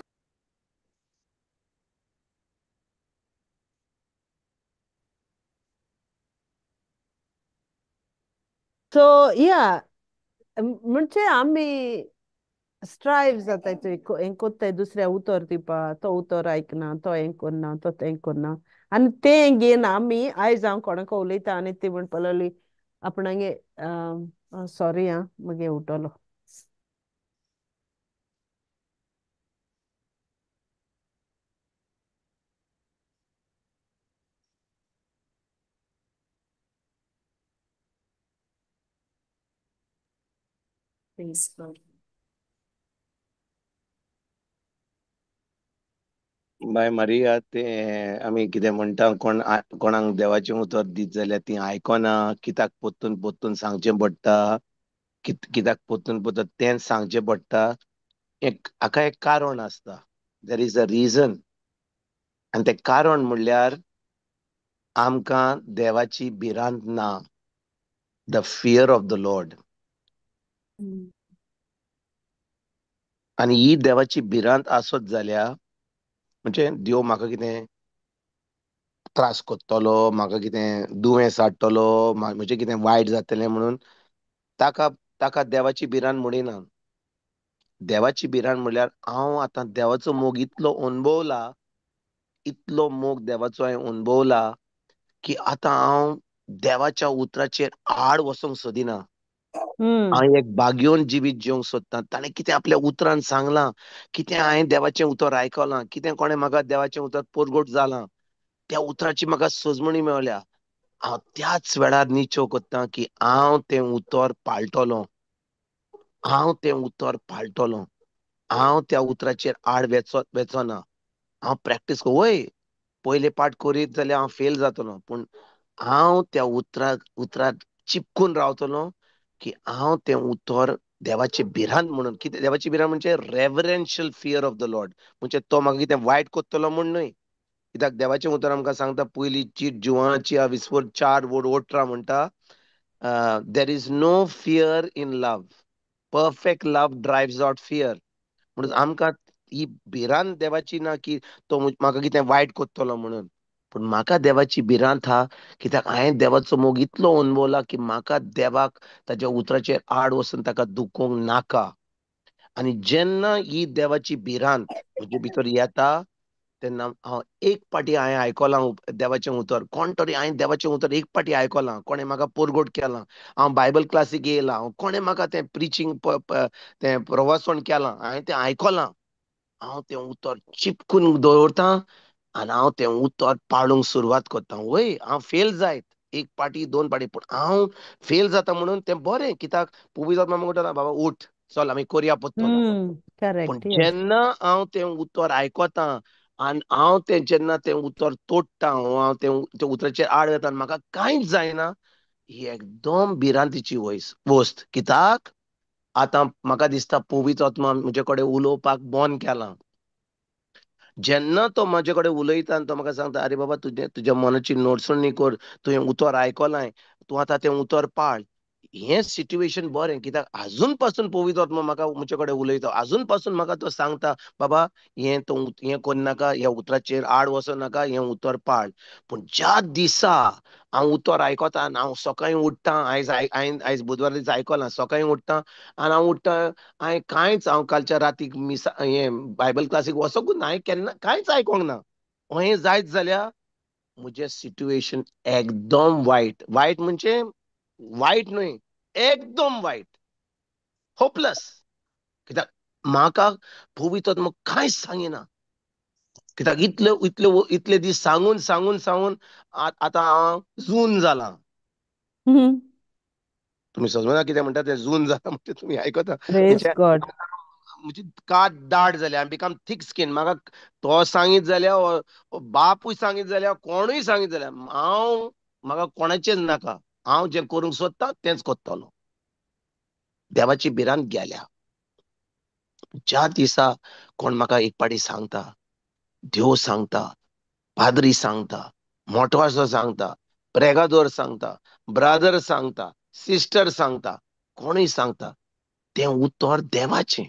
सो या म्हणजे आमी स्ट्रायव जाताय हें कोत्ताय दुसऱ्या उतर दिवपा तो उतर आयकना तो हें करना तो तें करना आनी तें घेवन आमी आयज हांव कोणाक उलयता आनी ती म्हणपा लागली आपणागे सॉरी आं मगे उठोलो Praise God. बाय मारिया ते आमी कितें म्हणटा कोणाक देवाचें उतर दीत जाल्यार ती आयकोना कित्याक पोत्तून पोत्तून सांगचें पडटा कित्याक पोत्तून पोत्तून तें सांगचें पडटा हाका एक कारण आसता देर इज अ रिजन आनी तें कारण म्हणल्यार आमकां देवाची भिरांत ना the fear of the Lord आनी ही देवाची भिरांत आसत जाल्यार म्हणजे देव म्हाका कितें त्रास कोत्तलो म्हाका कितें दुयेंस हाडटलो म्हणजे कितें वायट जातलें म्हणून ताका ताका देवाची भिरांत म्हणिना देवाची भिरांत म्हणल्यार हांव आतां देवाचो मोग इतलो अणभवला इतलो मोग देवाचो हांवें अणभवला की आतां हांव देवाच्या उतराचेर आड वचोंक सोदिना हम्म हांव एक बागयोन जिवीत जिवंक सोदतां. ताणें कितें आपल्या उतरान सांगलां, कितें हांवें देवाचें उतर आयकलां, कितें कोणें म्हाका देवाचें उतर परगट जालां, त्या उतराची म्हाका सजमणी मेवल्या. हांव त्याच वेळार निश्चय कोत्तां की हांव तें उतर पाळटलों. हांव तें उतर पाळटलों. हांव त्या उतराचेर आड वेचोना. हांव प्रॅक्टीस वय पयले पाट करीत जाल्यार हांव फेल जातलों, पूण हांव त्या उतराक चिपकून रावतलों की हांव तें उतर देवाची भिरांत म्हणून, कितें देवाची भिरांत म्हणजे रेव्हरेन्शियल फियर ऑफ द लॉर्ड. म्हणजे तो म्हाका कितें वायट कोत्तलो म्हूण न्हय. कित्याक देवाचें उतर आमकां सांगता, पयली चीट जिवाची विस्वर 4 वड ओटरा म्हणटा, there is no fear in love. Perfect love drives out fear. म्हणून आमकां ही भिरांत देवाची ना की तो म्हाका कितें वायट कोत्तलो म्हणून. पूण म्हाका देवाची भिरांत हा, कित्याक हांवें देवाचो मोग इतलो अनुभवला की म्हाका देवाक ताच्या उतराचेर आड वचून ताका दुखोवंक नाका. आनी जेन्ना ही देवाची भिरांत म्हजे भितर येता, तेन्ना हांव एक पाटी हांवें आयकलां देवाचें उतर. कोण तरी हांवें देवाचें उतर एक पाटी आयकलां, कोणें म्हाका परगट केलां. हांव बायबल क्लासीक येयलां, कोणें म्हाका तें प्रिचींग तें प्रवचन केलां, हांवें तें आयकलां. हांव तें उतर चिपकून दवरतां आनी हांव तें उतर पाळूंक सुरवात करतां. वय हांव फेल जायत, एक पाटी दोन पाटी, पूण हांव फेल जाता म्हणून तें बरें. कित्याक पवित्र आत्मा म्हाका म्हणटा, बाबा उठ, चल आमी करया पत्तोन. पूण करेक्ट येस जेन्ना हांव तें उतर आयकतां आनी हांव तें जेन्ना तें उतर तोडटां, हांव तें उतराचेर आड येता आनी म्हाका कांयच जायना, ही एकदम भिरांतीची वस्त. कित्याक आतां म्हाका दिसता पवित्र आत्मा म्हजे कडेन उलोवपाक बंद केलां. जेन्ना तो म्हाजे कडेन उलयता आनी तो म्हाका सांगता, आरे बाबा तुज्या मनाची नडसणी कर, तुवें उतर आयकलां, तूं आतां तें उतर पाळ. हें सिट्युएशन बरें, कित्याक आजून पासून पवित्र आत्मा म्हाका म्हजे कडेन उलयता. आजून पासून म्हाका तो सांगता, बाबा हें करूं नाका, ह्या उतराचेर आड वचूं नाका, हें उतर पाळ. पूण ज्या दिसा हांव उतर आयकतां आनी हांव सकाळीं उठ्ठां, आयज बुधवार दीस आयकलां, सकाळीं उठ्ठां आनी हांव उठ्ठां, हांव कालच्या रातीक हें बायबल क्लासीक वचोंकूच ना, हांवें केन्ना कांयच आयकोंक ना. हें जायत जाल्यार म्हजें सिट्युएशन एकदम वायट. वायट म्हणजे वायट न्हय, एकदम वायट, होपलेस. कित्याक म्हाका पवित्र आत्मा कांयच सांगिना. कित्याक इतले दीस सांगून सांगून सांगून आतां हांव जून जालां. तुमी समजना कितें म्हणटा तें जून जालां म्हणजे तुमी आयकता, प्रेज म्हणजे गॉड म्हजी कात दाट जाल्या, आय बिकम थीक स्कीन. म्हाका तो सांगीत जाल्यार, बापूय सांगीत जाल्यार, कोणूय सांगीत जाल्यार म्हाका कोणाचेच नाका. हांव जें करूंक सोदतां तेंच कोत्तलों. देवाची भिरांत गेल्या. ज्या दिसा कोण म्हाका एक पाटी सांगता, देव सांगता, पाद्री सांगता, मोठवासो सांगता, प्रेगादोर सांगता, ब्रादर सांगता, सिस्टर सांगता, कोणूय सांगता, तें उतर देवाचें.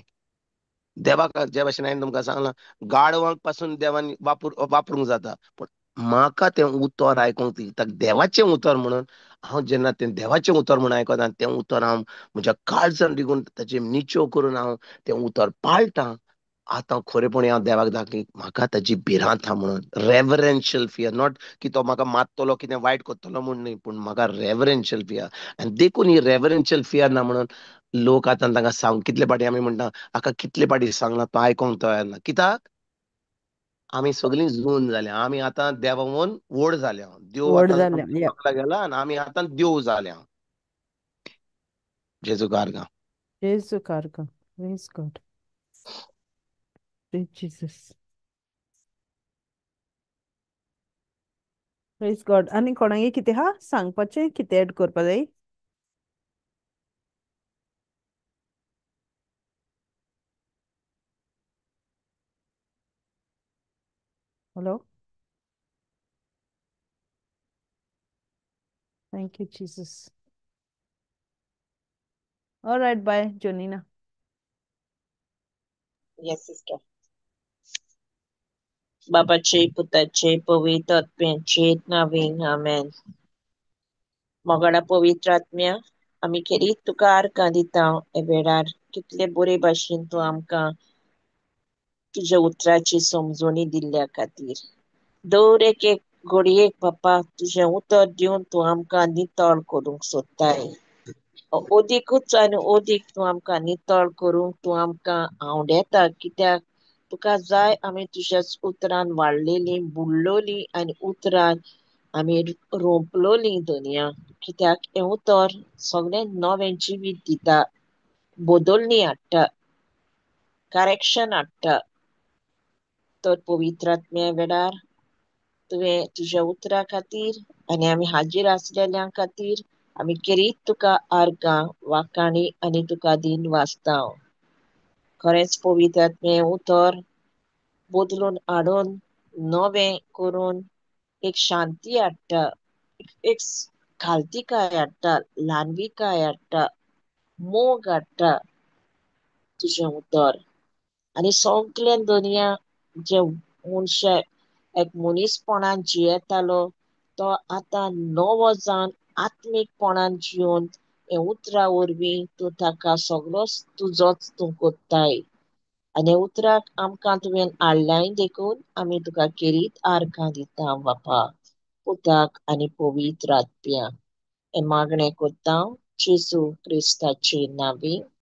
देवाक जे भाशेन हांवें तुमकां सांगलां, गाडवांक पासून देवान वापरूंक जाता, पूण म्हाका तें उतर आयकूंक दिता, देवाचें उतर म्हणून. हांव जेन्ना तें देवाचें उतर म्हणून आयकतां, तें उतर हांव म्हज्या काळजान रिगून ताचेर निच्यो करून हांव तें उतर पाळटां. आतां खरेपणी हांव देवाक दाखयत, म्हाका ताची भिरांत आहा म्हणून. रेव्हरेन्शियल फियर, नॉट की तो म्हाका मारतलो, कितें वायट कोत्तलो म्हूण न्हय, पूण म्हाका रेव्हरेन्शियल फियर. आनी देखून ही रेव्हरेन्शियल फियर ना म्हणून लोक आतां तांकां सांग, कितले पाटी आमी म्हणटा, हाका कितले पाटी सांगलां तो आयकोंक तयार ना. कित्याक आमी सगळीं जून जाल्या, आमी आतां देवावून व्हड जाल्या. देव व्हड आतां जाल्या आमच्या या फाटल्यान गेला आनी आमी आतां देव जाल्या. जेजू कारगा. जेजू कारगा praise God praise Jesus praise God. आनी कोणागे कितें हा सांगपाचें, कितें एड करपा जाय? Hello, thank you Jesus. Alright, bye जोनिना. Yes sister. बाबाचे, पुताचे, पवित्र आत्म्याचे नांवेन आमेन. मोगडा पवित्र आत्म्या, आमी खेरीत तुका आर्गां दिता हे वेळार. कितले बरे भाशेन तूं आमकां तुज्या उतराची समजोणी दिल्ल्या खातीर. दर एक घडयेक बापा तुजें उतर दिवन तूं आमकां नितळ करूंक सोदताय. ओदीकूच आनी ओदीक तूं आमकां नितळ करूंक तूं आमकां आवडेता कित्याक तुका जाय आमी तुज्याच उतरान वाडलेलीं बुडलोलीं आनी उतरान आमी रोंपलोलीं दुनिया कित्याक हें उतर सगळें नवें जिवीत दिता बदलणी हाडटा करेक्शन हाडटा तर पवित्र आत्म्या वेळार तुवें तुज्या उतरा खातीर आनी आमी हाजीर आसलेल्यां खातीर आमी केरीत तुका आर्गां वाखाणी आनी तुका दिन वाचता खरेंच पवित्र आत्मे उतर बदलून हाडून नवें करून एक शांती हाडटा एक घालतीकाय हाडटा ल्हानविकाय हाडटा मोग हाडटा तुजें उतर आनी सगळें दुनिया जे मनशा एक मनीसपणान जियेतालो तो आतां नवो जावन आत्मीकपणान जिवन हे उतरा वरवीं तूं ताका सगळो तुजोच तूं कोत्ताय आनी हे उतराक आमकां तुवें हाडल्याय देखून आमी तुका केरीत आर्गां दिता बापा पुताक आनी पवित्र आत्म्या हे मागणें कोत्ता जेजू क्रिस्ताचे नांवान